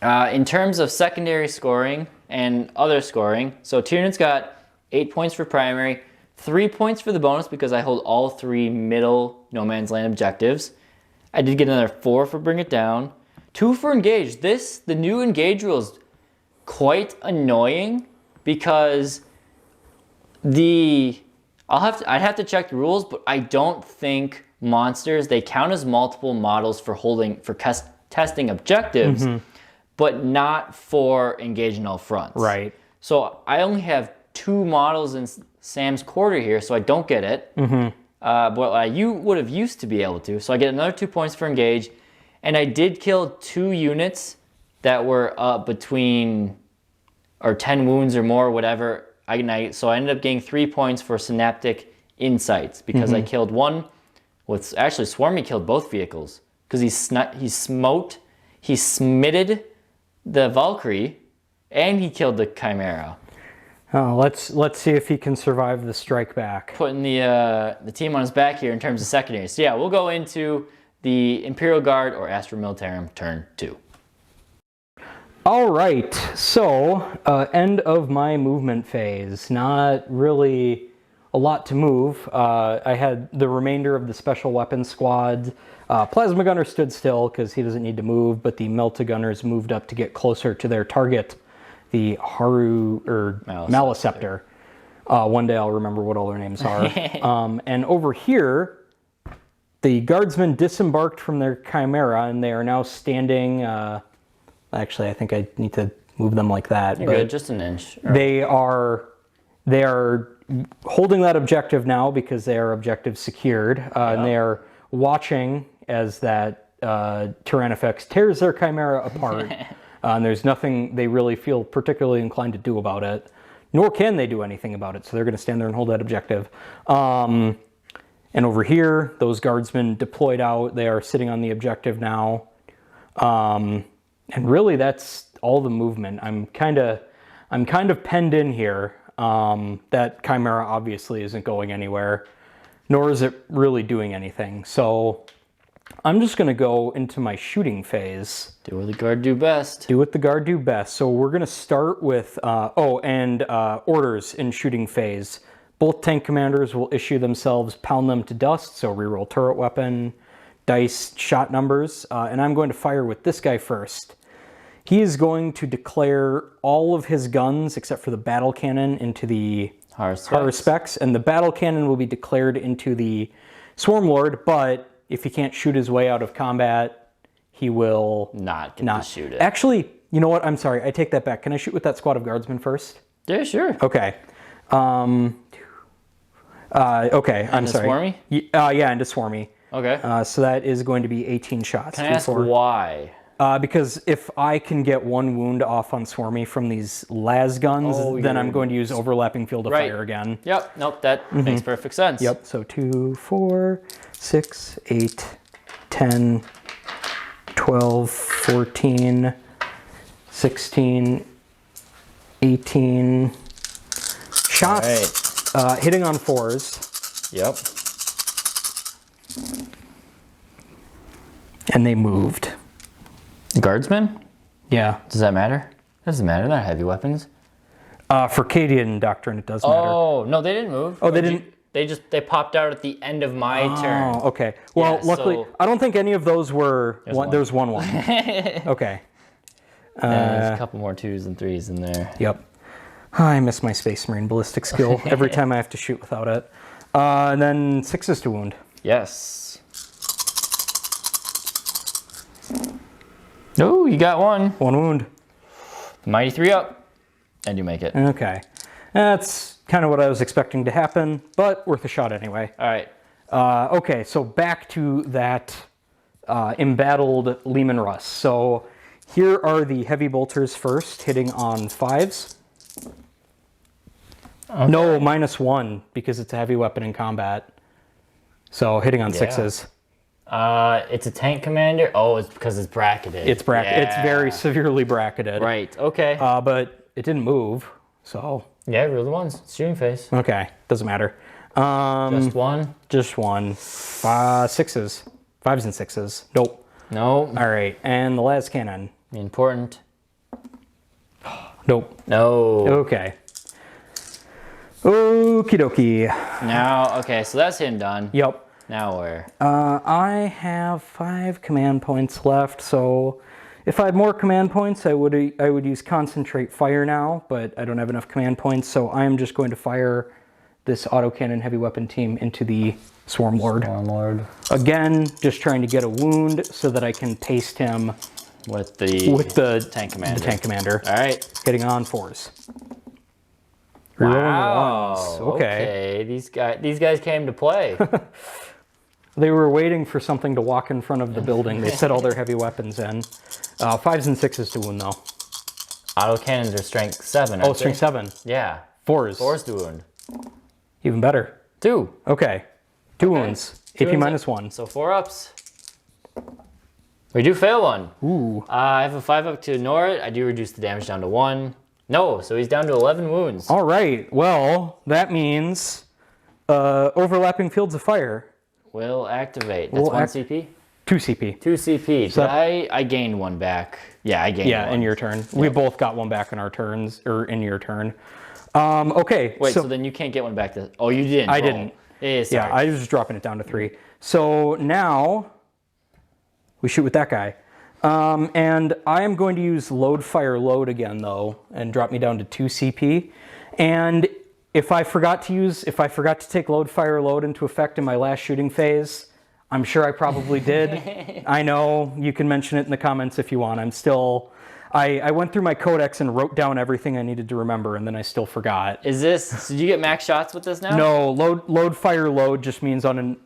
In terms of secondary scoring and other scoring, so Tyranids got 8 points for primary, 3 points for the bonus because I hold all 3 middle no man's land objectives. I did get another 4 for bring it down, 2 for engage. The new engage rule is quite annoying because I'd have to check the rules, but I don't think monsters, they count as multiple models for testing objectives, but not for engaging all fronts. Right. So I only have 2 models in Sam's quarter here, so I don't get it. But you would have used to be able to. So I get another 2 points for engage, and I did kill 2 units that were between or 10 wounds or more, whatever, So I ended up getting 3 points for Synaptic Insights because I killed one with, actually Swarmy killed both vehicles because he smitted the Valkyrie and he killed the Chimera. Oh, let's see if he can survive the strike back. Putting the team on his back here in terms of secondary. So yeah, we'll go into the Imperial Guard or Astra Militarum turn 2. All right, so end of my movement phase. Not really a lot to move. I had the remainder of the special weapons squad. Plasma Gunner stood still because he doesn't need to move, but the Melta Gunners moved up to get closer to their target, the Maliceptor. One day I'll remember what all their names are. And over here, the guardsmen disembarked from their Chimera, and they are now standing... actually, I think I need to move them like that. You're good, just an inch. They are holding that objective now because they are objective secured, and they are watching as that Tyrannifex tears their Chimera apart. And there's nothing they really feel particularly inclined to do about it, nor can they do anything about it. So they're going to stand there and hold that objective. And over here, those guardsmen deployed out. They are sitting on the objective now. And really, that's all the movement. I'm kind of penned in here. That Chimera obviously isn't going anywhere, nor is it really doing anything. So I'm just going to go into my shooting phase. Do what the Guard do best. Do what the Guard do best. So we're going to start with, orders in shooting phase. Both tank commanders will issue themselves Pound Them to Dust, so reroll turret weapon, dice, shot numbers, and I'm going to fire with this guy first. He is going to declare all of his guns, except for the battle cannon, into the Haruspex, and the battle cannon will be declared into the Swarm Lord, but if he can't shoot his way out of combat, he will not get to shoot it. Actually, you know what? I'm sorry. I take that back. Can I shoot with that squad of guardsmen first? Yeah, sure. Okay. Okay, I'm sorry. Swarmy? Yeah, into Swarmy. Okay. So that is going to be 18 shots. Can I ask why? Because if I can get one wound off on Swarmy from these las guns, then I'm going to use overlapping field of fire again. Yep, nope, that makes perfect sense. Yep, so 2, 4, 6, 8, 10, 12, 14, 16, 18 shots. Right. Hitting on 4s. Yep. And they moved. Guardsmen? Yeah. Does that matter? Doesn't matter. They're not heavy weapons. For Cadian Doctrine, it does matter. Oh, no, they didn't move. Oh, they didn't? They popped out at the end of my turn. Oh, okay. Well, yeah, luckily, so I don't think any of those were... There's one. Okay. There's a couple more 2s and 3s in there. Yep. I miss my Space Marine ballistic skill every time I have to shoot without it. And then 6s to wound. Yes. Oh, you got one. One wound. Mighty 3 up. And you make it. Okay. That's kind of what I was expecting to happen, but worth a shot anyway. All right. Okay, so back to that embattled Leman Russ. So here are the heavy bolters first, hitting on 5s. Okay. No, -1, because it's a heavy weapon in combat. So hitting on 6s. It's a tank commander. Oh, it's because it's bracketed. It's bracketed. Yeah. It's very severely bracketed. Right. Okay. But it didn't move, so. Yeah, real ones. Shooting phase. Okay, doesn't matter. Just one. Just one. 6s, 5s and 6s. Nope. No. All right, and the las cannon. Important. Nope. No. Okay. Okie dokie. Now, okay, so that's him done. Yep. Now where? I have 5 command points left, so if I had more command points, I would use Concentrate Fire now, but I don't have enough command points, so I am just going to fire this autocannon heavy weapon team into the Swarm Lord. Swarm Lord. Again, just trying to get a wound so that I can paste him with the tank commander. The tank commander. All right. Hitting on 4s. Wow. Okay. These guys came to play. They were waiting for something to walk in front of the building. They set all their heavy weapons in. 5s and 6s to wound, though. Autocannons are strength 7. Oh, strength 7. Yeah. Fours. Fours to wound. Even better. 2. Okay. 2 wounds. Two AP wounds. minus 1. So 4 ups. We do fail one. Ooh. I have a 5 up to ignore it. I do reduce the damage down to 1. No, so he's down to 11 wounds. All right. Well, that means overlapping fields of fire. Will activate. That's 1 CP? 2 CP. 2 CP. So I gained 1 back. Yeah, I gained 1. Yeah, in your turn. We both got 1 back in our turns, or in your turn. Okay. Wait, so then you can't get 1 back to... Oh, you didn't. I didn't. Yeah, sorry. Yeah, I was just dropping it down to 3. So now we shoot with that guy. And I am going to use load, fire, load again, though, and drop me down to 2 CP. And if I forgot to take load, fire, load into effect in my last shooting phase, I'm sure I probably did. I know, you can mention it in the comments if you want. I went through my codex and wrote down everything I needed to remember, and then I still forgot. Is this... Did you get max shots with this now? No, load, fire, load just means on an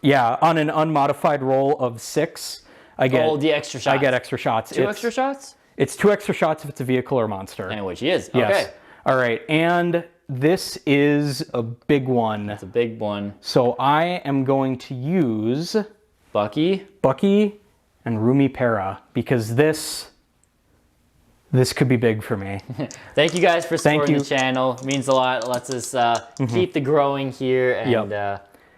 unmodified roll of 6, I get the extra shots. I get extra shots. 2 extra shots? It's 2 extra shots if it's a vehicle or monster. And which he is. Yes. Okay. All right, and this is a big one. It's a big one. So I am going to use Bucky and Rumi Para because this could be big for me. Thank you guys for supporting you. the channel. It means a lot. It lets us keep the growing here and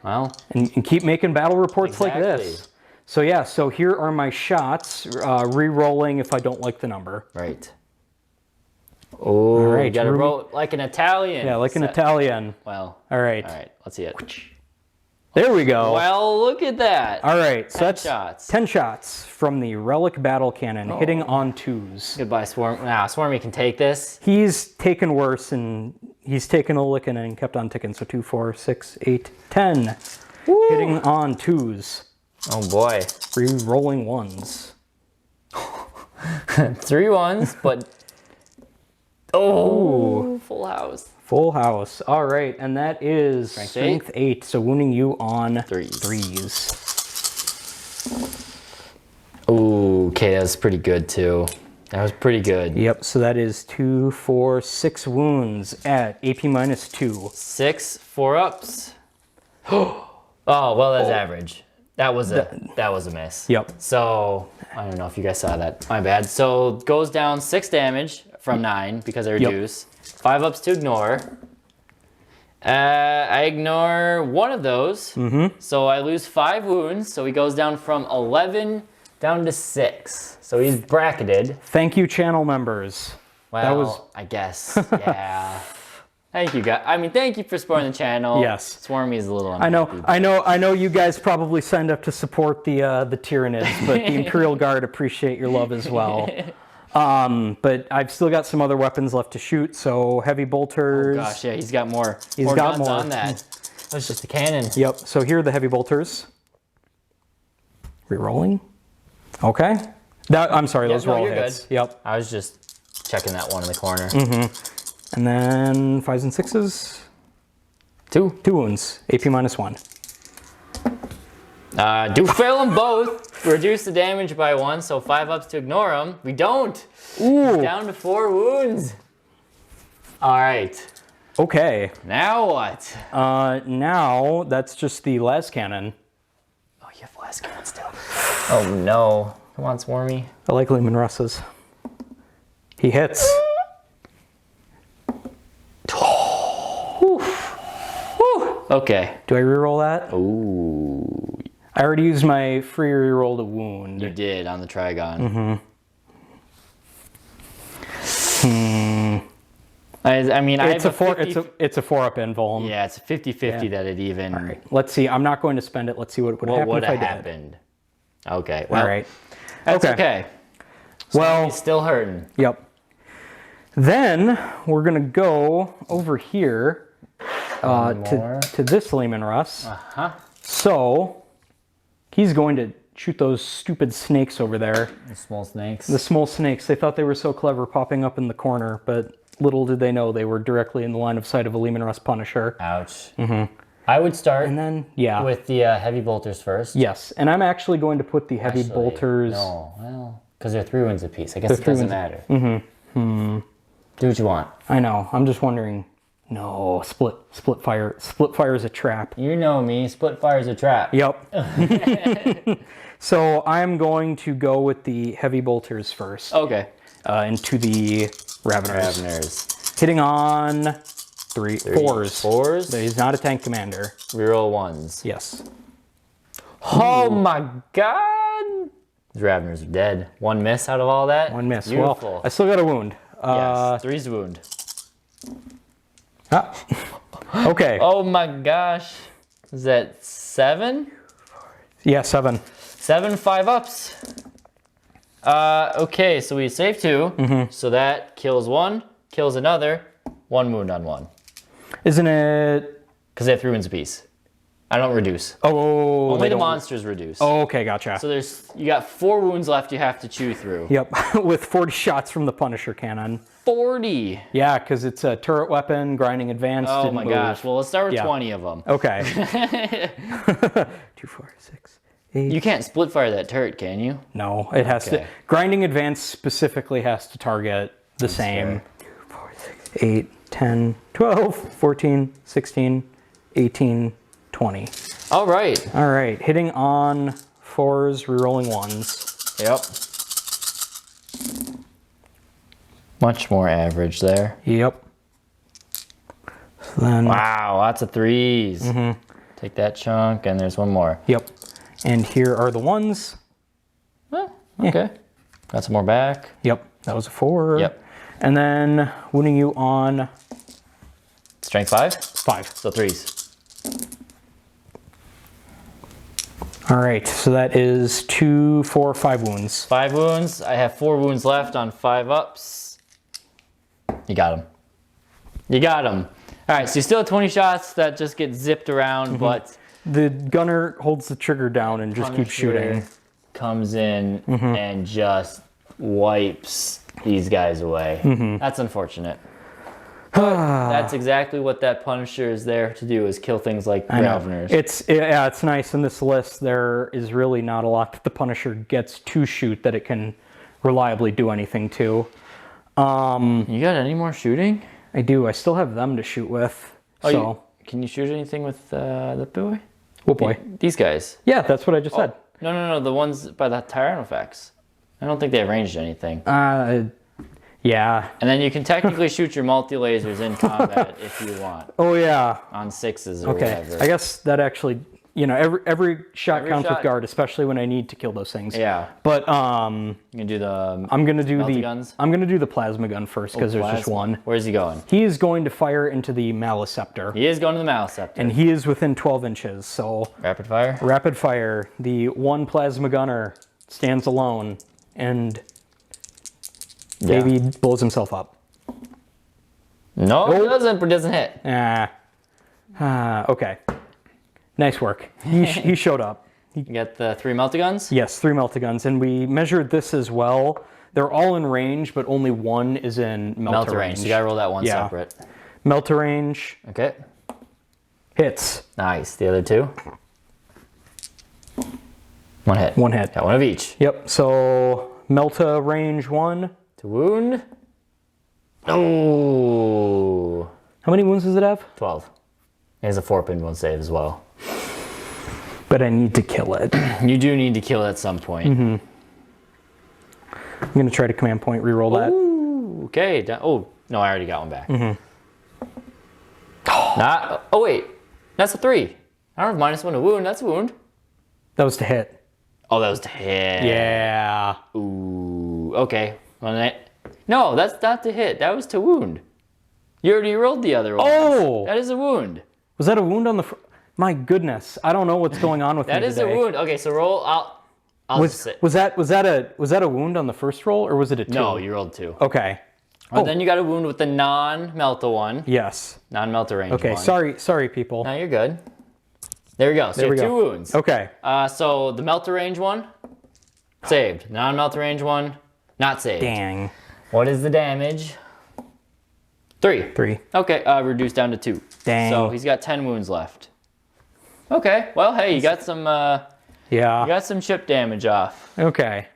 well, and keep making battle reports like Exactly. this. So yeah, so here are my shots, re-rolling if I don't like the number. right. Oh, right, you gotta Rumi. roll like an Italian. Yeah, like an Italian. Well, All right. let's see it. There we go. Well, look at that. All right, so 10 that's shots. 10 shots from the Relic Battle Cannon, hitting on 2s. Goodbye, Swarm. Now, Swarmy can take this. He's taken worse, and he's taken a licking and kept on ticking. So 2, 4, 6, 8, 10. Woo. Hitting on 2s. Oh boy. Re-rolling 1s. 3 1s, but full house. Full house. All right, and that is Strength 8. So wounding you on 3s. Okay, that was pretty good too. That was pretty good. Yep, so that is 2, 4, 6 wounds at AP minus 2. 6 4 ups. Oh well, that's average. That was a miss. Yep. So I don't know if you guys saw that. My bad. So goes down 6 damage from 9 because I reduce. 5 ups to ignore. I ignore 1 of those. So I lose 5 wounds. So he goes down from 11 down to 6. So he's bracketed. Thank you, channel members. Well, That was- I guess. Yeah. Thank you, guys. I mean, thank you for supporting the channel. Yes. Swarmy is a little I unhappy. know you guys probably signed up to support the Tyranids, but the Imperial Guard appreciate your love as well. But I've still got some other weapons left to shoot, so heavy bolters. Oh gosh, yeah, he's got more. He's more got guns more. on that. That's just a cannon. Yep, so here are the heavy bolters. Rerolling. Okay. I'm sorry, those no, were all you're hits. good. Yep. I was just checking that one in the corner. And then 5s and 6s. 2. 2 wounds. AP minus 1. Do fail them both. Reduce the damage by 1, so 5 ups to ignore them. We don't. Ooh. Down to 4 wounds. All right. Okay. Now what? Now that's just the las cannon. Oh, you have last cannon still. Oh no. Come on, Swarmy. I like Lehman Russ's. He hits. Okay. Do I reroll that? Ooh. I already used my free reroll to wound. You did on the Trigon. I mean, I It's have a four. 50 It's a 4-up invuln. Yeah, it's a 50-50 that it even. All right. Let's see. I'm not going to spend it. Let's see what would What happen would if I have did. happened? Okay. Well, All right. That's okay. Well. He's still hurting. Yep. Then we're gonna go over here to this Lehman Russ. So he's going to shoot those stupid snakes over there. The small snakes. The small snakes. They thought they were so clever popping up in the corner, but little did they know they were directly in the line of sight of a Lehman Russ Punisher. Ouch. I would start And then with the heavy bolters first. yes, and I'm actually going to put the heavy bolters. No, well, because they're 3 wounds apiece. I guess it doesn't matter. Do what you want. I know. I'm just wondering. No, split fire. Split fire is a trap. You know me. Split fire's a trap. Yep. So I'm going to go with the heavy bolters first. Okay. Into the Raveners. Raveners. Hitting on fours. Fours. He's not a tank commander. Reroll ones. Yes. Oh my god! These Raveners are dead. One miss out of all that? One miss. Beautiful. Well, I still got a wound. Yes, 3's wound. Okay. Oh my gosh. Is that 7? Yeah, 7. 7 5-ups. Okay, so we save 2. So that kills 1, kills another. 1 wound on 1. Isn't it? Because they have 3 wounds apiece. I don't reduce. Oh, Only they the don't. monsters reduce. Oh, okay, gotcha. So you got 4 wounds left you have to chew through. Yep, with 40 shots from the Punisher cannon. 40. Yeah, because it's a turret weapon, grinding advanced. Oh didn't my move. gosh. Well, let's start with 20 of them. Okay. 2, 4, 6, 8. You can't split fire that turret, can you? No, it has to. Okay. Grinding advance specifically has to target the same. 2, 4, 6, 8, 10, 12, 14, 16, 18, 20. All right. All right, hitting on 4s, rerolling 1s. Yep. Much more average there. Yep. So then, Wow, lots of 3s. Take that chunk, and there's one more. Yep. And here are the 1s. Oh, okay. Got some more back. Yep, that was a 4. Yep. And then wounding you on Strength 5? 5. So 3s. All right, so that is 2, 4, 5 wounds. 5 wounds. I have 4 wounds left on 5-ups. You got him. You got him. All right, so you still have 20 shots that just get zipped around, but The gunner holds the trigger down and just keeps shooting. Comes in and just wipes these guys away. That's unfortunate. But that's exactly what that Punisher is there to do, is kill things like Raveners. It's nice in this list. There is really not a lot that the Punisher gets to shoot that it can reliably do anything to. You got any more shooting? I do. I still have them to shoot with. Oh, so, can you shoot anything with the boy? what boy? These guys. Yeah, that's what I just said. No, the ones by the Tyranofex. I don't think they have ranged anything. Yeah. And then you can technically shoot your multi-lasers in combat if you want. Oh yeah. On 6s or Okay. whatever. I guess that actually, every shot Every counts shot. with guard, especially when I need to kill those things. Yeah. But You can do the I'm gonna do Melty-guns? I'm gonna do the plasma gun first because there's just plasma. one. Where's he going? He is going to fire into the Maliceptor, He is going to the Maliceptor. and he is within 12 inches. So Rapid fire? rapid fire. The one plasma gunner stands alone and maybe blows himself up. No, it doesn't, but it doesn't hit. Okay. Nice work. He showed up. You got the 3 Melty-guns? Yes, 3 melta-guns, and we measured this as well. They're all in range, but only one is in melta range. So you gotta roll that one separate. Melta range Okay. hits. Nice. The other 2? 1 hit. 1 hit. Got 1 of each. Yep. So melta range 1. To wound. Oh. How many wounds does it have? 12. It has a 4-pin wound save as well. But I need to kill it. You do need to kill it at some point. I'm gonna try to command point reroll that. Ooh, okay. Oh, no, I already got one back. Oh, wait. That's a 3. I don't have -1 to wound. That's a wound. That was to hit. Oh, that was to hit. Yeah. Ooh, okay. Well, no, that's not to hit. That was to wound. You already rolled the other one. Oh! That is a wound. Was that a wound on the? My goodness, I don't know what's going on with That me is today. a wound. Okay, so roll. I'll just sit. Was that a wound on the first roll or was it a 2? No, you rolled 2. Okay. Oh. Then you got a wound with the non-Melta one. Yes. Non-Melta range Okay. one. Sorry, people. No, you're good. There we go. So you have 2 wounds. Okay. So the Melta range one, saved. Non-Melta range one, not saved. Dang. What is the damage? 3. 3. Okay, reduced down to 2. Dang. So he's got 10 wounds left. Okay, well, hey, you got some Yeah. chip damage off. Okay.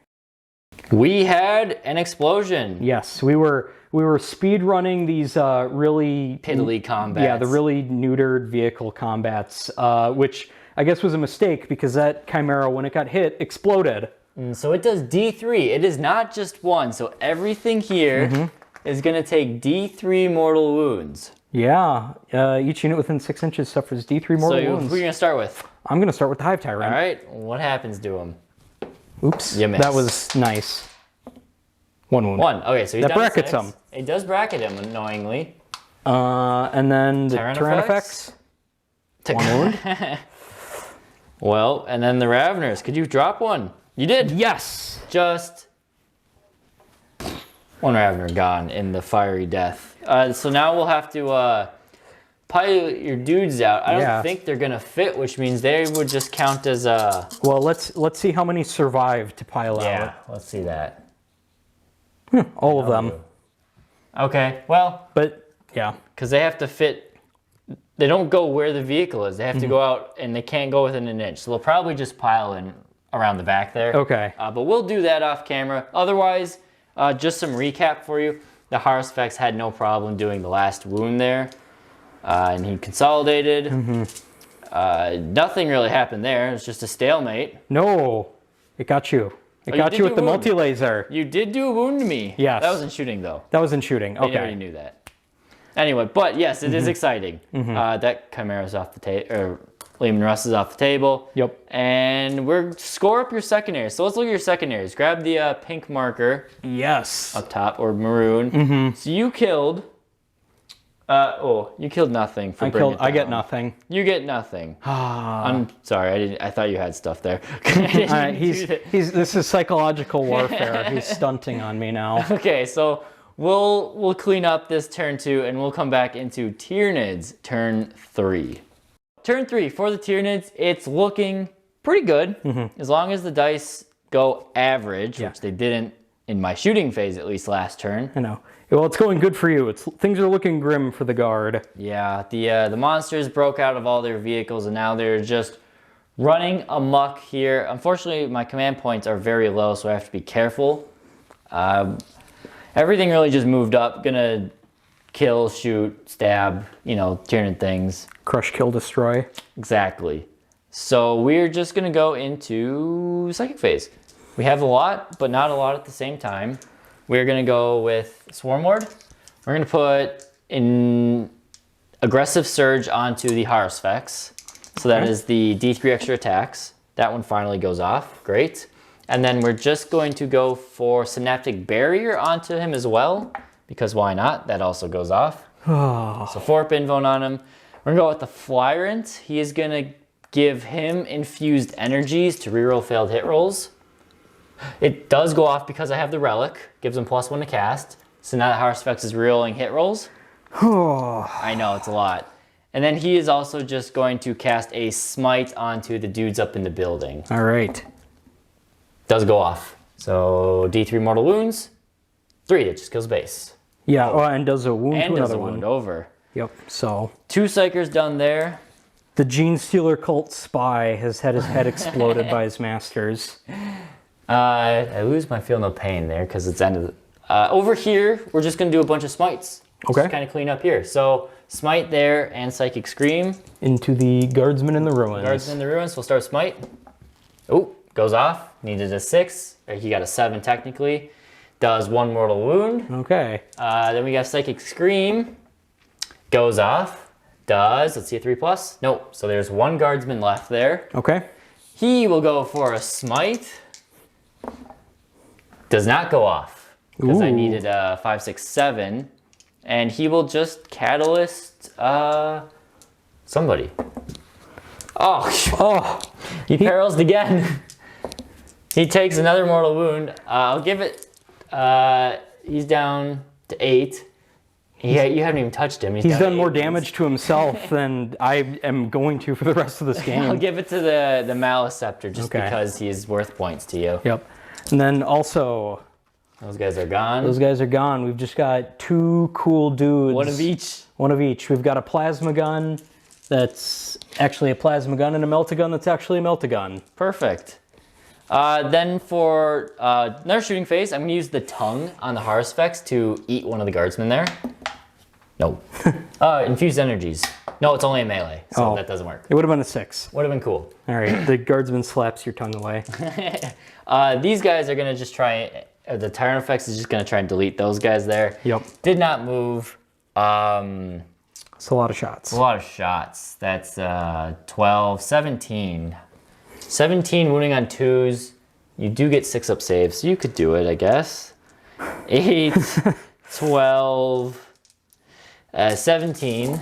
We had an explosion. Yes, we were speed running these really Piddly combats. Yeah, the really neutered vehicle combats, which I guess was a mistake because that Chimera, when it got hit, exploded. So it does D3. It is not just one. So everything here is going to take D3 mortal wounds. Yeah, each unit within 6 inches suffers D3 mortal So wounds. who are you going to start with? I'm going to start with the Hive Tyrant. All right. What happens to him? Oops. You missed. That was nice. 1 wound. 1. Okay, so he's That down to brackets 6. him. It does bracket him, annoyingly. And then the Tyrannifex? 1 wound. Well, and then the Raveners. Could you drop one? You did. Yes. Just 1 Ravener gone in the fiery death. So now we'll have to pilot your dudes out. I don't think they're gonna fit, which means they would just count as Well, let's see how many survive to pile out. Yeah, let's see that. All of them. Okay, well, But yeah. because they have to fit. They don't go where the vehicle is. They have to go out, and they can't go within an inch. So they'll probably just pile in around the back there. Okay. But we'll do that off camera. Otherwise, just some recap for you. The Haruspex had no problem doing the last wound there. And he consolidated. Nothing really happened there. It was just a stalemate. No, it got you. It got you with the multi-laser. You did do a wound to me. Yes. That wasn't shooting, though. That was in shooting. I Okay. already knew that. Anyway, but yes, it is exciting. That Chimera's off the table, or Lehman Russ is off the table. Yep. And we're score up your secondaries. So let's look at your secondaries. Grab the pink marker Yes. up top, or maroon. So you killed. You killed nothing for bringing it I get down. nothing. You get nothing. I'm sorry. I thought you had stuff there. This is psychological warfare. He's stunting on me now. Okay, so we'll clean up this turn 2, and we'll come back into Tyranids turn 3. Turn 3 for the Tyranids, it's looking pretty good as long as the dice go average, which they didn't in my shooting phase at least last turn. I know. Well, it's going good for you. Things are looking grim for the guard. Yeah, the monsters broke out of all their vehicles, and now they're just running amok here. Unfortunately, my command points are very low, so I have to be careful. Everything really just moved up. Gonna kill, shoot, stab, Tyranid things. Crush, kill, destroy. Exactly. So we're just gonna go into psychic phase. We have a lot, but not a lot at the same time. We're gonna go with Swarm Ward. We're gonna put in aggressive surge onto the Haruspex. So that is the D3 extra attacks. That one finally goes off, great. And then we're just going to go for Synaptic Barrier onto him as well, because why not? That also goes off. So 4 Pinvone on him. We're gonna go with the Flyrant. He is gonna give him infused energies to reroll failed hit rolls. It does go off because I have the Relic, gives him +1 to cast. So now that Haruspex is rerolling hit rolls. I know, it's a lot. And then he is also just going to cast a Smite onto the dudes up in the building. All right. Does go off. So D3 mortal wounds, 3, it just kills base. Yeah, and does a wound And to does another a wound one. over. Yep, so. 2 Psychers done there. The Gene Stealer cult spy has had his head exploded by his masters. I lose my feel no pain there because it's end of the... over here, we're just going to do a bunch of smites. Okay. Just kind of clean up here. So smite there and Psychic Scream. Into the Guardsmen in the Ruins. Guardsmen in the Ruins, we'll start smite. Oh, goes off. Needed a 6. Or he got a 7 technically. Does 1 mortal wound. Okay. Then we got Psychic Scream. Goes off. Does, let's see, a 3+. Nope, so there's 1 Guardsman left there. Okay. He will go for a smite. Does not go off because I needed 5, 6, 7, and he will just catalyst somebody. Oh, he perils again. He takes another mortal wound. I'll give it. He's down to 8. You haven't even touched him. He's done more damage to himself than I am going to for the rest of this game. I'll give it to the Malice Scepter just because he is worth points to you. Yep. And then also... Those guys are gone. Those guys are gone. We've just got 2 cool dudes. One of each. One of each. We've got a plasma gun that's actually a plasma gun and a melt-a-gun that's actually a melt-a-gun. Perfect. Then for another shooting phase, I'm going to use the tongue on the Haruspex to eat one of the guardsmen there. No. Infused energies. No, it's only a melee, so that doesn't work. It would have been a 6. Would have been cool. All right, the guardsman slaps your tongue away. These guys are going to just try, the Tyranids is just going to try and delete those guys there. Yep. Did not move. It's a lot of shots. A lot of shots. That's 12, 17. 17 wounding on 2s. You do get 6-up saves, so you could do it, I guess. 8, 12, 17.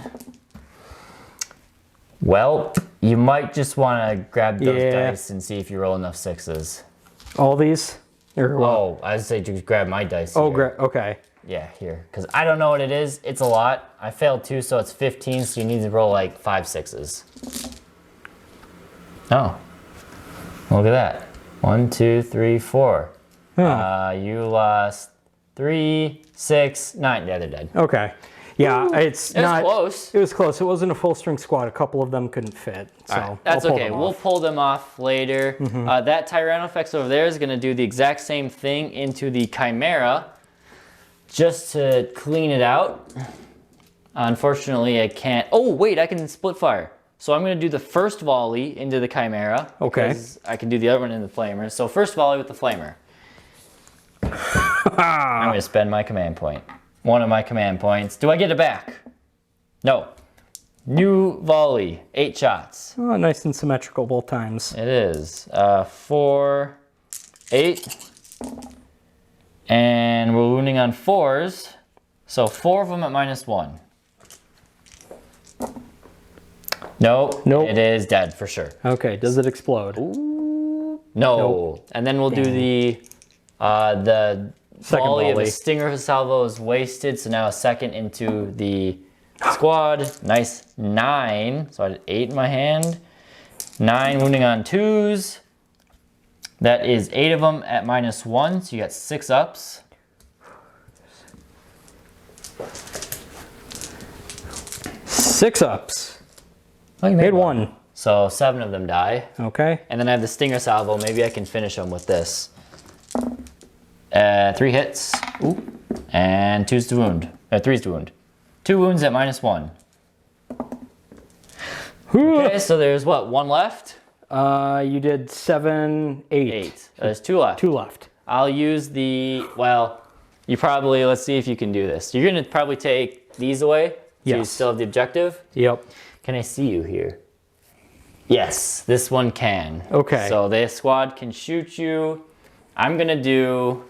Well, you might just want to grab those dice and see if you roll enough 6s. All these? Or what? Oh, I would say just grab my dice. Oh, okay. Yeah, here. Because I don't know what it is. It's a lot. I failed 2, so it's 15, so you need to roll like 5 6s. Oh. Look at that. 1, 2, 3, 4. Huh. You lost 3, 6, 9. Yeah, they're dead. Okay. Yeah, Ooh, it's not close. It was close. It wasn't a full strength squad. A couple of them couldn't fit. So right, that's okay. We'll pull them off later. That Tyranids over there is going to do the exact same thing into the Chimera, just to clean it out. Unfortunately, I can't. Oh wait, I can split fire. So I'm going to do the first volley into the Chimera. Okay. Because I can do the other one in the Flamer. So first volley with the Flamer. I'm going to spend my command point. One of my command points. Do I get it back? No. New volley. 8 shots. Oh, nice and symmetrical both times. It is. 4, 8. And we're wounding on 4s. So 4 of them at -1. Nope. It is dead for sure. Okay, does it explode? Ooh. No. Nope. And then we'll do the second volley of volley. a Stinger salvo is wasted, so now a second into the squad. Nice 9. So I had 8 in my hand. 9 wounding on 2s. That is 8 of them at -1, so you got 6 ups. Six ups. Oh, you Made 1. So 7 of them die. Okay. And then I have the Stinger salvo. Maybe I can finish them with this. 3 hits. Ooh. And 2's to wound. 3's to wound. 2 wounds at -1. Okay, so there's what, 1 left? You did 7, 8. 8. There's 2 left. 2 left. I'll use the, well, you probably, let's see if you can do this. You're going to probably take these away. So you Yes. still have the objective. Yep. Can I see you here? Yes, this one can. Okay. So this squad can shoot you. I'm going to do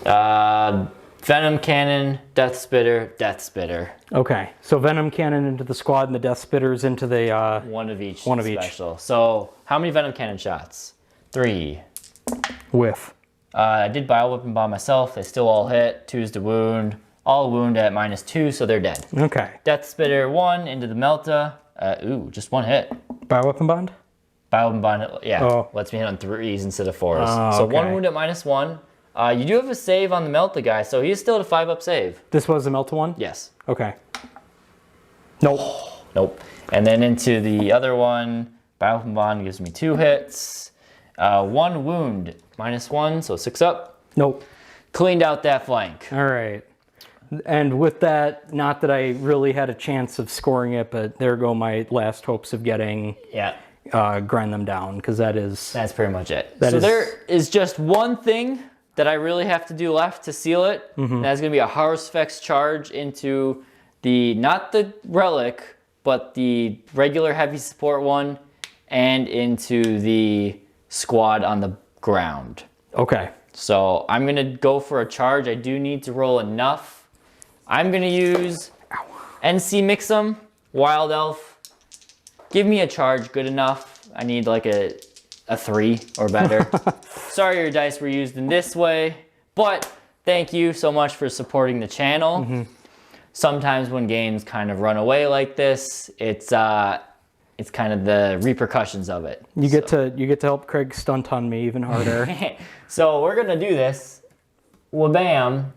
Venom Cannon, Death Spitter, Death Spitter. Okay. So Venom Cannon into the squad and the Death Spitters into the... One of each One of each. special. So how many Venom Cannon shots? 3. Whiff. I did Bioweapon Bomb myself. They still all hit. 2's to wound. All wound at -2, so they're dead. Okay. Death Spitter 1 into the Melta. Ooh, just 1 hit. Bioweapon Bond? Bioweapon Bond, yeah, Oh. lets me hit on 3s instead of 4s. Oh, so okay. 1 wound at -1. You do have a save on the Melta guy, so he's still at a 5-up save. This was the Melta one? Yes. Okay. Nope. Nope. And then into the other one, Bioweapon Bond gives me 2 hits. 1 wound, -1, so 6 up. Nope. Cleaned out that flank. All right. And with that, not that I really had a chance of scoring it, but there go my last hopes of getting Yeah. grind them down, because that is... That's pretty much it. That so is- there is just one thing that I really have to do left to seal it. And that's going to be a Haruspex charge into the, not the Relic, but the regular heavy support one, and into the squad on the ground. Okay. So I'm going to go for a charge. I do need to roll enough. I'm going to use NC Mix'em, Wild Elf. Give me a charge good enough. I need like a 3 or better. Sorry your dice were used in this way, but thank you so much for supporting the channel. Sometimes when games kind of run away like this, it's kind of the repercussions of it. You get to help Craig stunt on me even harder. So we're gonna do this. Wabam.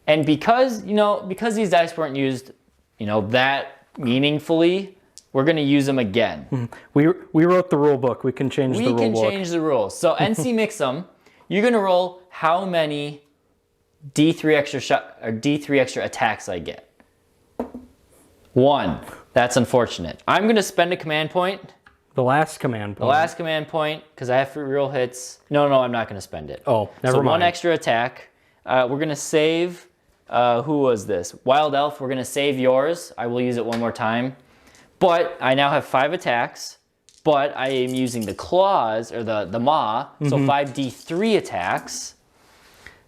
And because these dice weren't used, that meaningfully, we're going to use them again. We wrote the rule book. We can change the rule book. We can change the rules. So NC mix them. You're going to roll how many D3 extra attacks I get. 1. That's unfortunate. I'm going to spend a command point. The last command point. The last command point, because I have free reroll hits. No, I'm not going to spend it. Oh, never mind. So 1 extra attack. We're going to save, who was this? Wild Elf, we're going to save yours. I will use it one more time. But I now have 5 attacks, but I am using the claws, or the maw, so 5d3 attacks.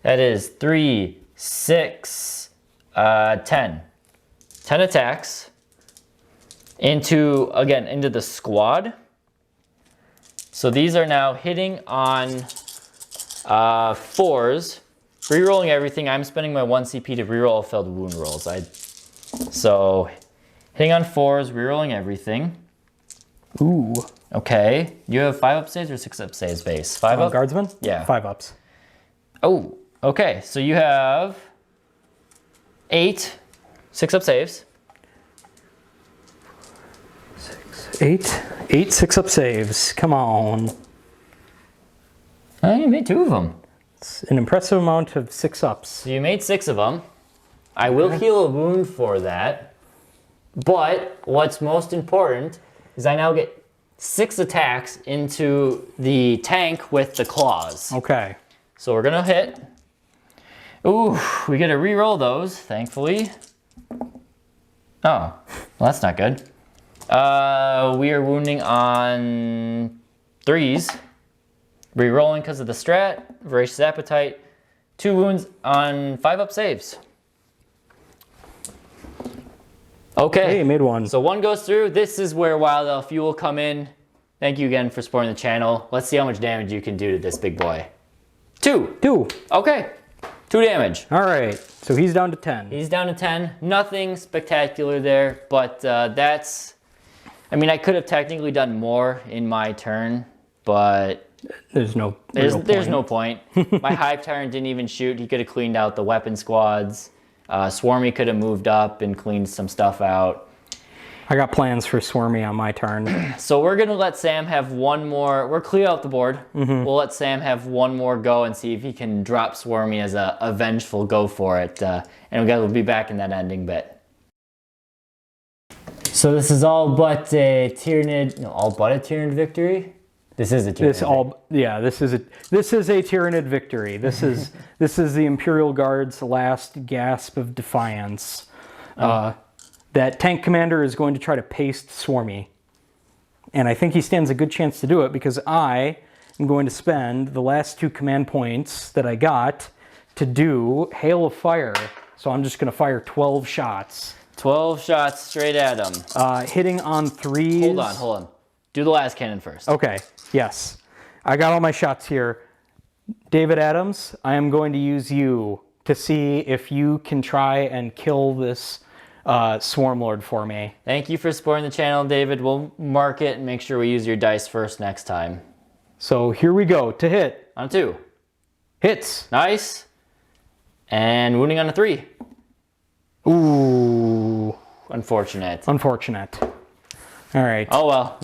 That is 3, 6, 10. 10 attacks into the squad. So these are now hitting on 4s. Rerolling everything. I'm spending my 1 CP to reroll failed wound rolls. So hitting on 4s, rerolling everything. Ooh. Okay. You have 5 up saves or 6 up saves base? 5 up? Guardsman? Yeah. 5 ups. Oh, okay. So you have 8 6 up saves. 8 6-up saves. Come on. Oh, you made 2 of them. It's an impressive amount of 6-ups. So you made 6 of them. I will heal a wound for that. But what's most important is I now get 6 attacks into the tank with the claws. Okay. So we're gonna hit. Ooh, we get to re-roll those, thankfully. Oh, well, that's not good. We are wounding on 3s. Re-rolling because of the strat, voracious appetite. 2 wounds on 5-up saves. Okay. Hey, you made 1. So 1 goes through. This is where Wild Elf, you will come in. Thank you again for supporting the channel. Let's see how much damage you can do to this big boy. 2. 2. Okay. 2 damage. All right. So he's down to 10. He's down to 10. Nothing spectacular there, but that's... I mean, I could have technically done more in my turn, but... There's no point. My Hive Tyrant didn't even shoot. He could have cleaned out the weapon squads. Swarmy could have moved up and cleaned some stuff out. I got plans for Swarmy on my turn. So we're going to let Sam have one more. We're clear out the board. We'll let Sam have one more go and see if he can drop Swarmy as a vengeful go for it. And we'll be back in that ending bit. So this is all but a Tyranid, victory? This is a Tyranid. This is a Tyranid victory. This is the Imperial Guard's last gasp of defiance. That tank commander is going to try to paste Swarmy. And I think he stands a good chance to do it because I am going to spend the last 2 command points that I got to do Hail of Fire. So I'm just going to fire 12 shots. 12 shots straight at him. Hitting on 3s. Hold on. Do the last cannon first. Okay, yes. I got all my shots here. David Adams, I am going to use you to see if you can try and kill this Swarmlord for me. Thank you for supporting the channel, David. We'll mark it and make sure we use your dice first next time. So here we go. To hit. On 2. Hits. Nice. And wounding on a 3. Ooh. Unfortunate. All right. Oh well.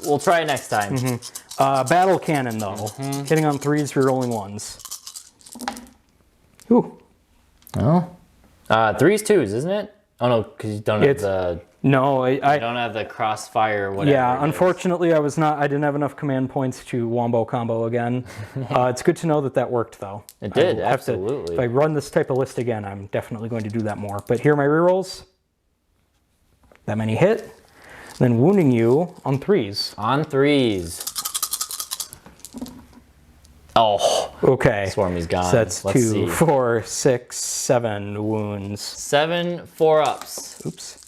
We'll try it next time. Battle cannon though. Hitting on 3s, rerolling 1s. Ooh. Oh. 3s, 2s, isn't it? Oh no, because you don't have the... No, I don't have the crossfire or whatever. Yeah, unfortunately I didn't have enough command points to wombo combo again. It's good to know that worked though. It did, absolutely. If I run this type of list again, I'm definitely going to do that more. But here are my rerolls. That many hit. Then wounding you on 3s. On 3s. Oh. Okay. Swarmy's gone. So that's 2, 4, 6, 7 wounds. 7 4-ups. Oops.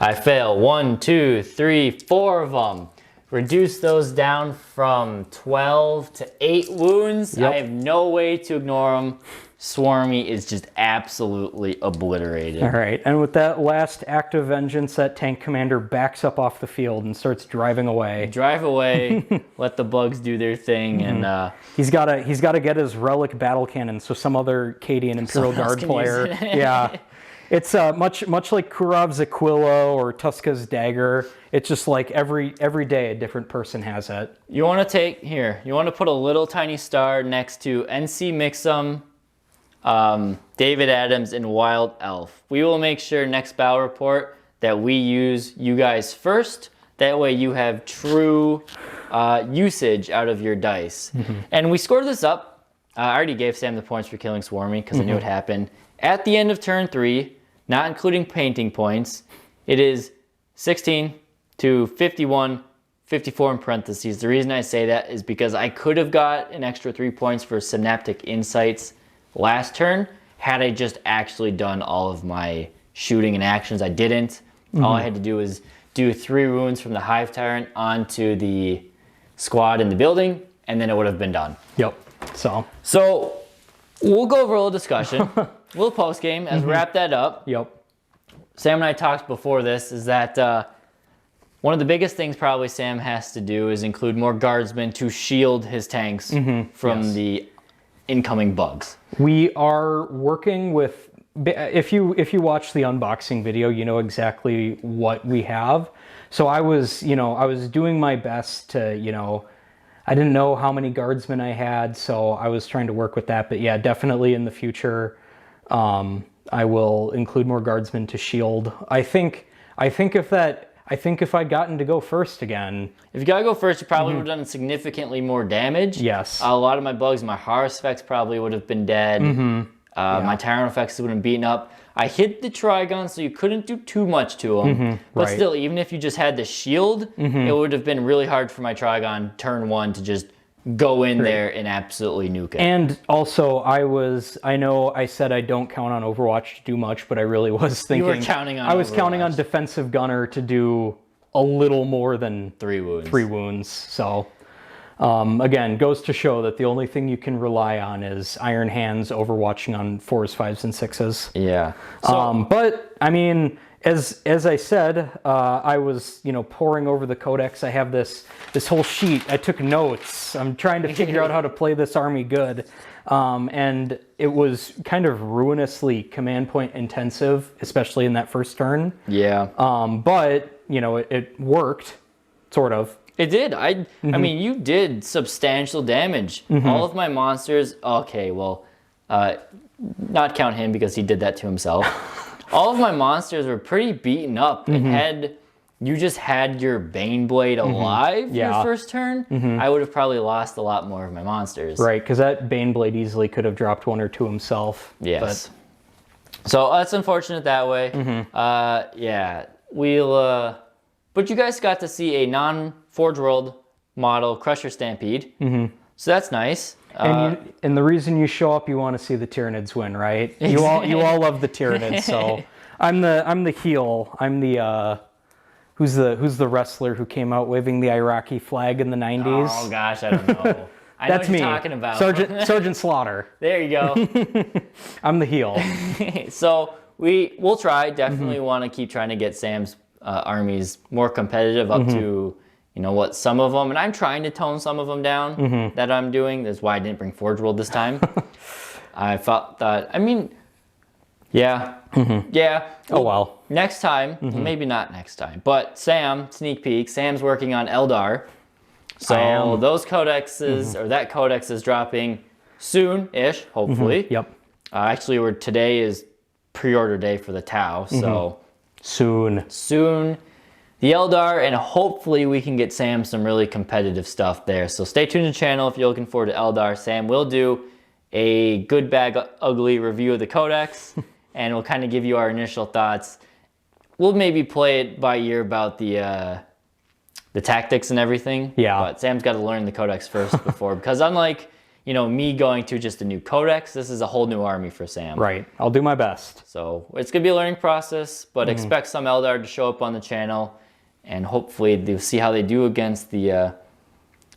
I fail. 1, 2, 3, 4 of them. Reduce those down from 12 to 8 wounds. Yep. I have no way to ignore them. Swarmy is just absolutely obliterated. All right, and with that last act of vengeance, that tank commander backs up off the field and starts driving away. Drive away, let the bugs do their thing, and he's got to get his relic battle cannon so some other Cadian Imperial Guard player, It's much like Kurov's Aquila or Tuska's dagger. It's just like every day a different person has it. You want to put a little tiny star next to NC Mixum, David Adams, and Wild Elf. We will make sure next battle report that we use you guys first. That way you have true usage out of your dice. And we scored this up. I already gave Sam the points for killing Swarmy because I knew it happened. At the end of turn 3, not including painting points, it is 16 to 51, 54 in parentheses. The reason I say that is because I could have got an extra 3 points for Synaptic Insights last turn had I just actually done all of my shooting and actions. I didn't. All I had to do was do 3 wounds from the Hive Tyrant onto the squad in the building, and then it would have been done. Yep. So we'll go over a little discussion. A little post game as we wrap that up. Yep. Sam and I talked before this is that one of the biggest things probably Sam has to do is include more guardsmen to shield his tanks from the incoming bugs. We are working with, if you watch the unboxing video, you know exactly what we have. So I was doing my best to, I didn't know how many guardsmen I had, so I was trying to work with that. But yeah, definitely in the future, I will include more guardsmen to shield. I think if I'd gotten to go first again. If you gotta go first, you probably would have done significantly more damage. Yes. A lot of my bugs, my Horus effects probably would have been dead. My Tyrant effects would have been beaten up. I hit the Trigon, so you couldn't do too much to them. But still, even if you just had the shield, it would have been really hard for my Trigon turn 1 to just go in there and absolutely nuke it. And also, I know I said I don't count on Overwatch to do much, but I really was thinking... You were counting on I was counting on Defensive Gunner to do a little more than 3 wounds. 3 wounds, so... again, goes to show that the only thing you can rely on is Iron Hands overwatching on 4s, 5s, and 6s. Yeah. So, but, I mean... As I said, I was, poring over the codex. I have this whole sheet. I took notes. I'm trying to figure out how to play this army good. And it was kind of ruinously command point intensive, especially in that first turn. Yeah. But, it worked, sort of. It did. I mean, you did substantial damage. All of my monsters, okay, well, not count him because he did that to himself. All of my monsters were pretty beaten up. And had you just had your Baneblade alive your first turn, I would have probably lost a lot more of my monsters. Right, because that Baneblade easily could have dropped 1 or 2 himself. Yes. So that's unfortunate that way. Yeah, we'll... but you guys got to see a non-Forge World model Crusher Stampede. So that's nice. And the reason you show up, you want to see the Tyranids win, right? Exactly. You all love the Tyranids, so I'm the heel. I'm the who's the wrestler who came out waving the Iraqi flag in the 90s? Oh gosh, I don't know. I That's know what me. you're talking about. Sergeant Slaughter. There you go. I'm the heel. So we'll try. Definitely want to keep trying to get Sam's armies more competitive up to. What some of them, and I'm trying to tone some of them down that I'm doing. That's why I didn't bring Forge World this time. I thought that, yeah. Oh, well. Next time, maybe not next time, but Sam, sneak peek, Sam's working on Eldar. So those codexes, or that codex is dropping soon-ish, hopefully. Yep. Actually, today is pre-order day for the Tau, so... Soon. The Eldar, and hopefully we can get Sam some really competitive stuff there. So stay tuned to the channel if you're looking forward to Eldar. Sam will do a good, bad, ugly review of the Codex, and we'll kind of give you our initial thoughts. We'll maybe play it by ear about the tactics and everything. Yeah. But Sam's got to learn the Codex first before, because unlike me going to just a new Codex, this is a whole new army for Sam. Right. I'll do my best. So it's gonna be a learning process, but expect some Eldar to show up on the channel. And hopefully they'll see how they do against the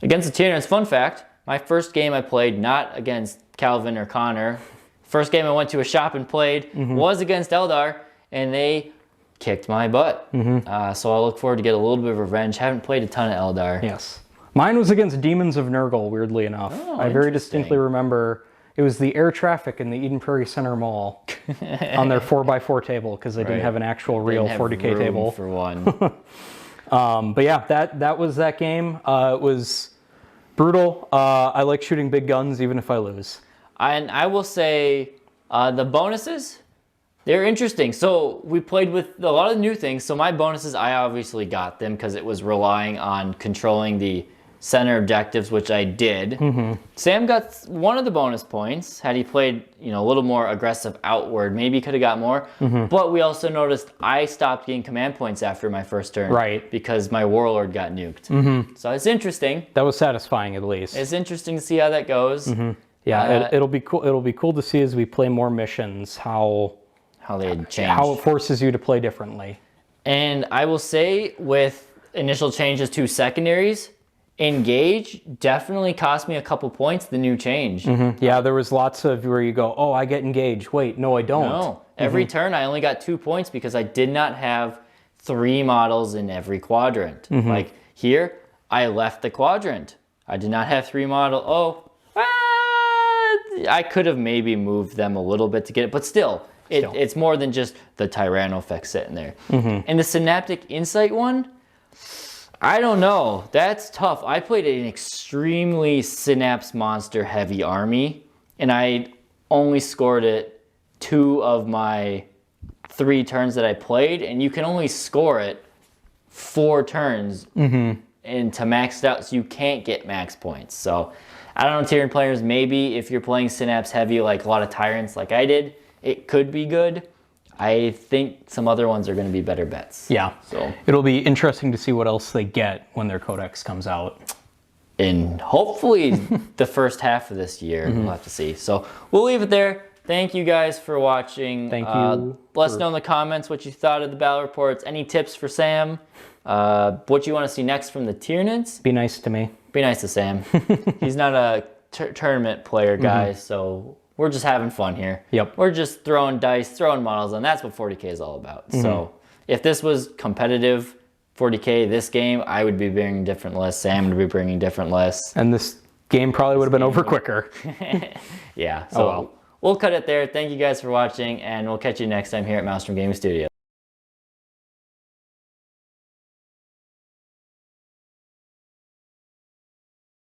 Tyranids. Fun fact, my first game I played, not against Calvin or Connor. First game I went to a shop and played was against Eldar, and they kicked my butt. So I look forward to get a little bit of revenge. Haven't played a ton of Eldar. Yes. Mine was against Demons of Nurgle, weirdly enough. Oh, I very distinctly remember It was the air traffic in the Eden Prairie Center Mall on their 4x4 table because they didn't have an actual real 40k table. For one. But yeah, that was that game. It was brutal. I like shooting big guns even if I lose. And I will say the bonuses, they're interesting. So we played with a lot of new things. So my bonuses, I obviously got them because it was relying on controlling the center objectives, which I did. Sam got one of the bonus points. Had he played, a little more aggressive outward, maybe he could have got more. But we also noticed I stopped getting command points after my first turn. Right. Because my warlord got nuked. So it's interesting. That was satisfying at least. It's interesting to see how that goes. Yeah, it'll be cool. It'll be cool to see as we play more missions how they change. How it forces you to play differently. And I will say with initial changes to secondaries, engage definitely cost me a couple points, the new change. Yeah, there was lots of where you go, oh, I get engaged. Wait, no, I don't. No, every turn I only got 2 points because I did not have 3 models in every quadrant. Like here, I left the quadrant. I did not have 3 models. I could have maybe moved them a little bit to get it, but still. It's more than just the Tyranno effect sitting there. And the Synaptic Insight one, I don't know. That's tough. I played an extremely Synapse monster heavy army, and I only scored it 2 of my 3 turns that I played, and you can only score it 4 turns and to max it out, so you can't get max points. So I don't know, Tyranid players, maybe if you're playing Synapse heavy like a lot of Tyrants like I did, it could be good. I think some other ones are going to be better bets. Yeah. So it'll be interesting to see what else they get when their codex comes out. And hopefully the first half of this year, we'll have to see. So we'll leave it there. Thank you guys for watching. Thank you. Let us know in the comments what you thought of the battle reports. Any tips for Sam? What you want to see next from the Tyranids? Be nice to me. Be nice to Sam. He's not a tournament player guy, so we're just having fun here. Yep. We're just throwing dice, throwing models, and that's what 40k is all about. So if this was competitive 40k, this game, I would be bringing different lists. Sam would be bringing different lists. And this game probably would have been over quicker. Yeah. So we'll cut it there. Thank you guys for watching, and we'll catch you next time here at Maelstrom Gaming Studio.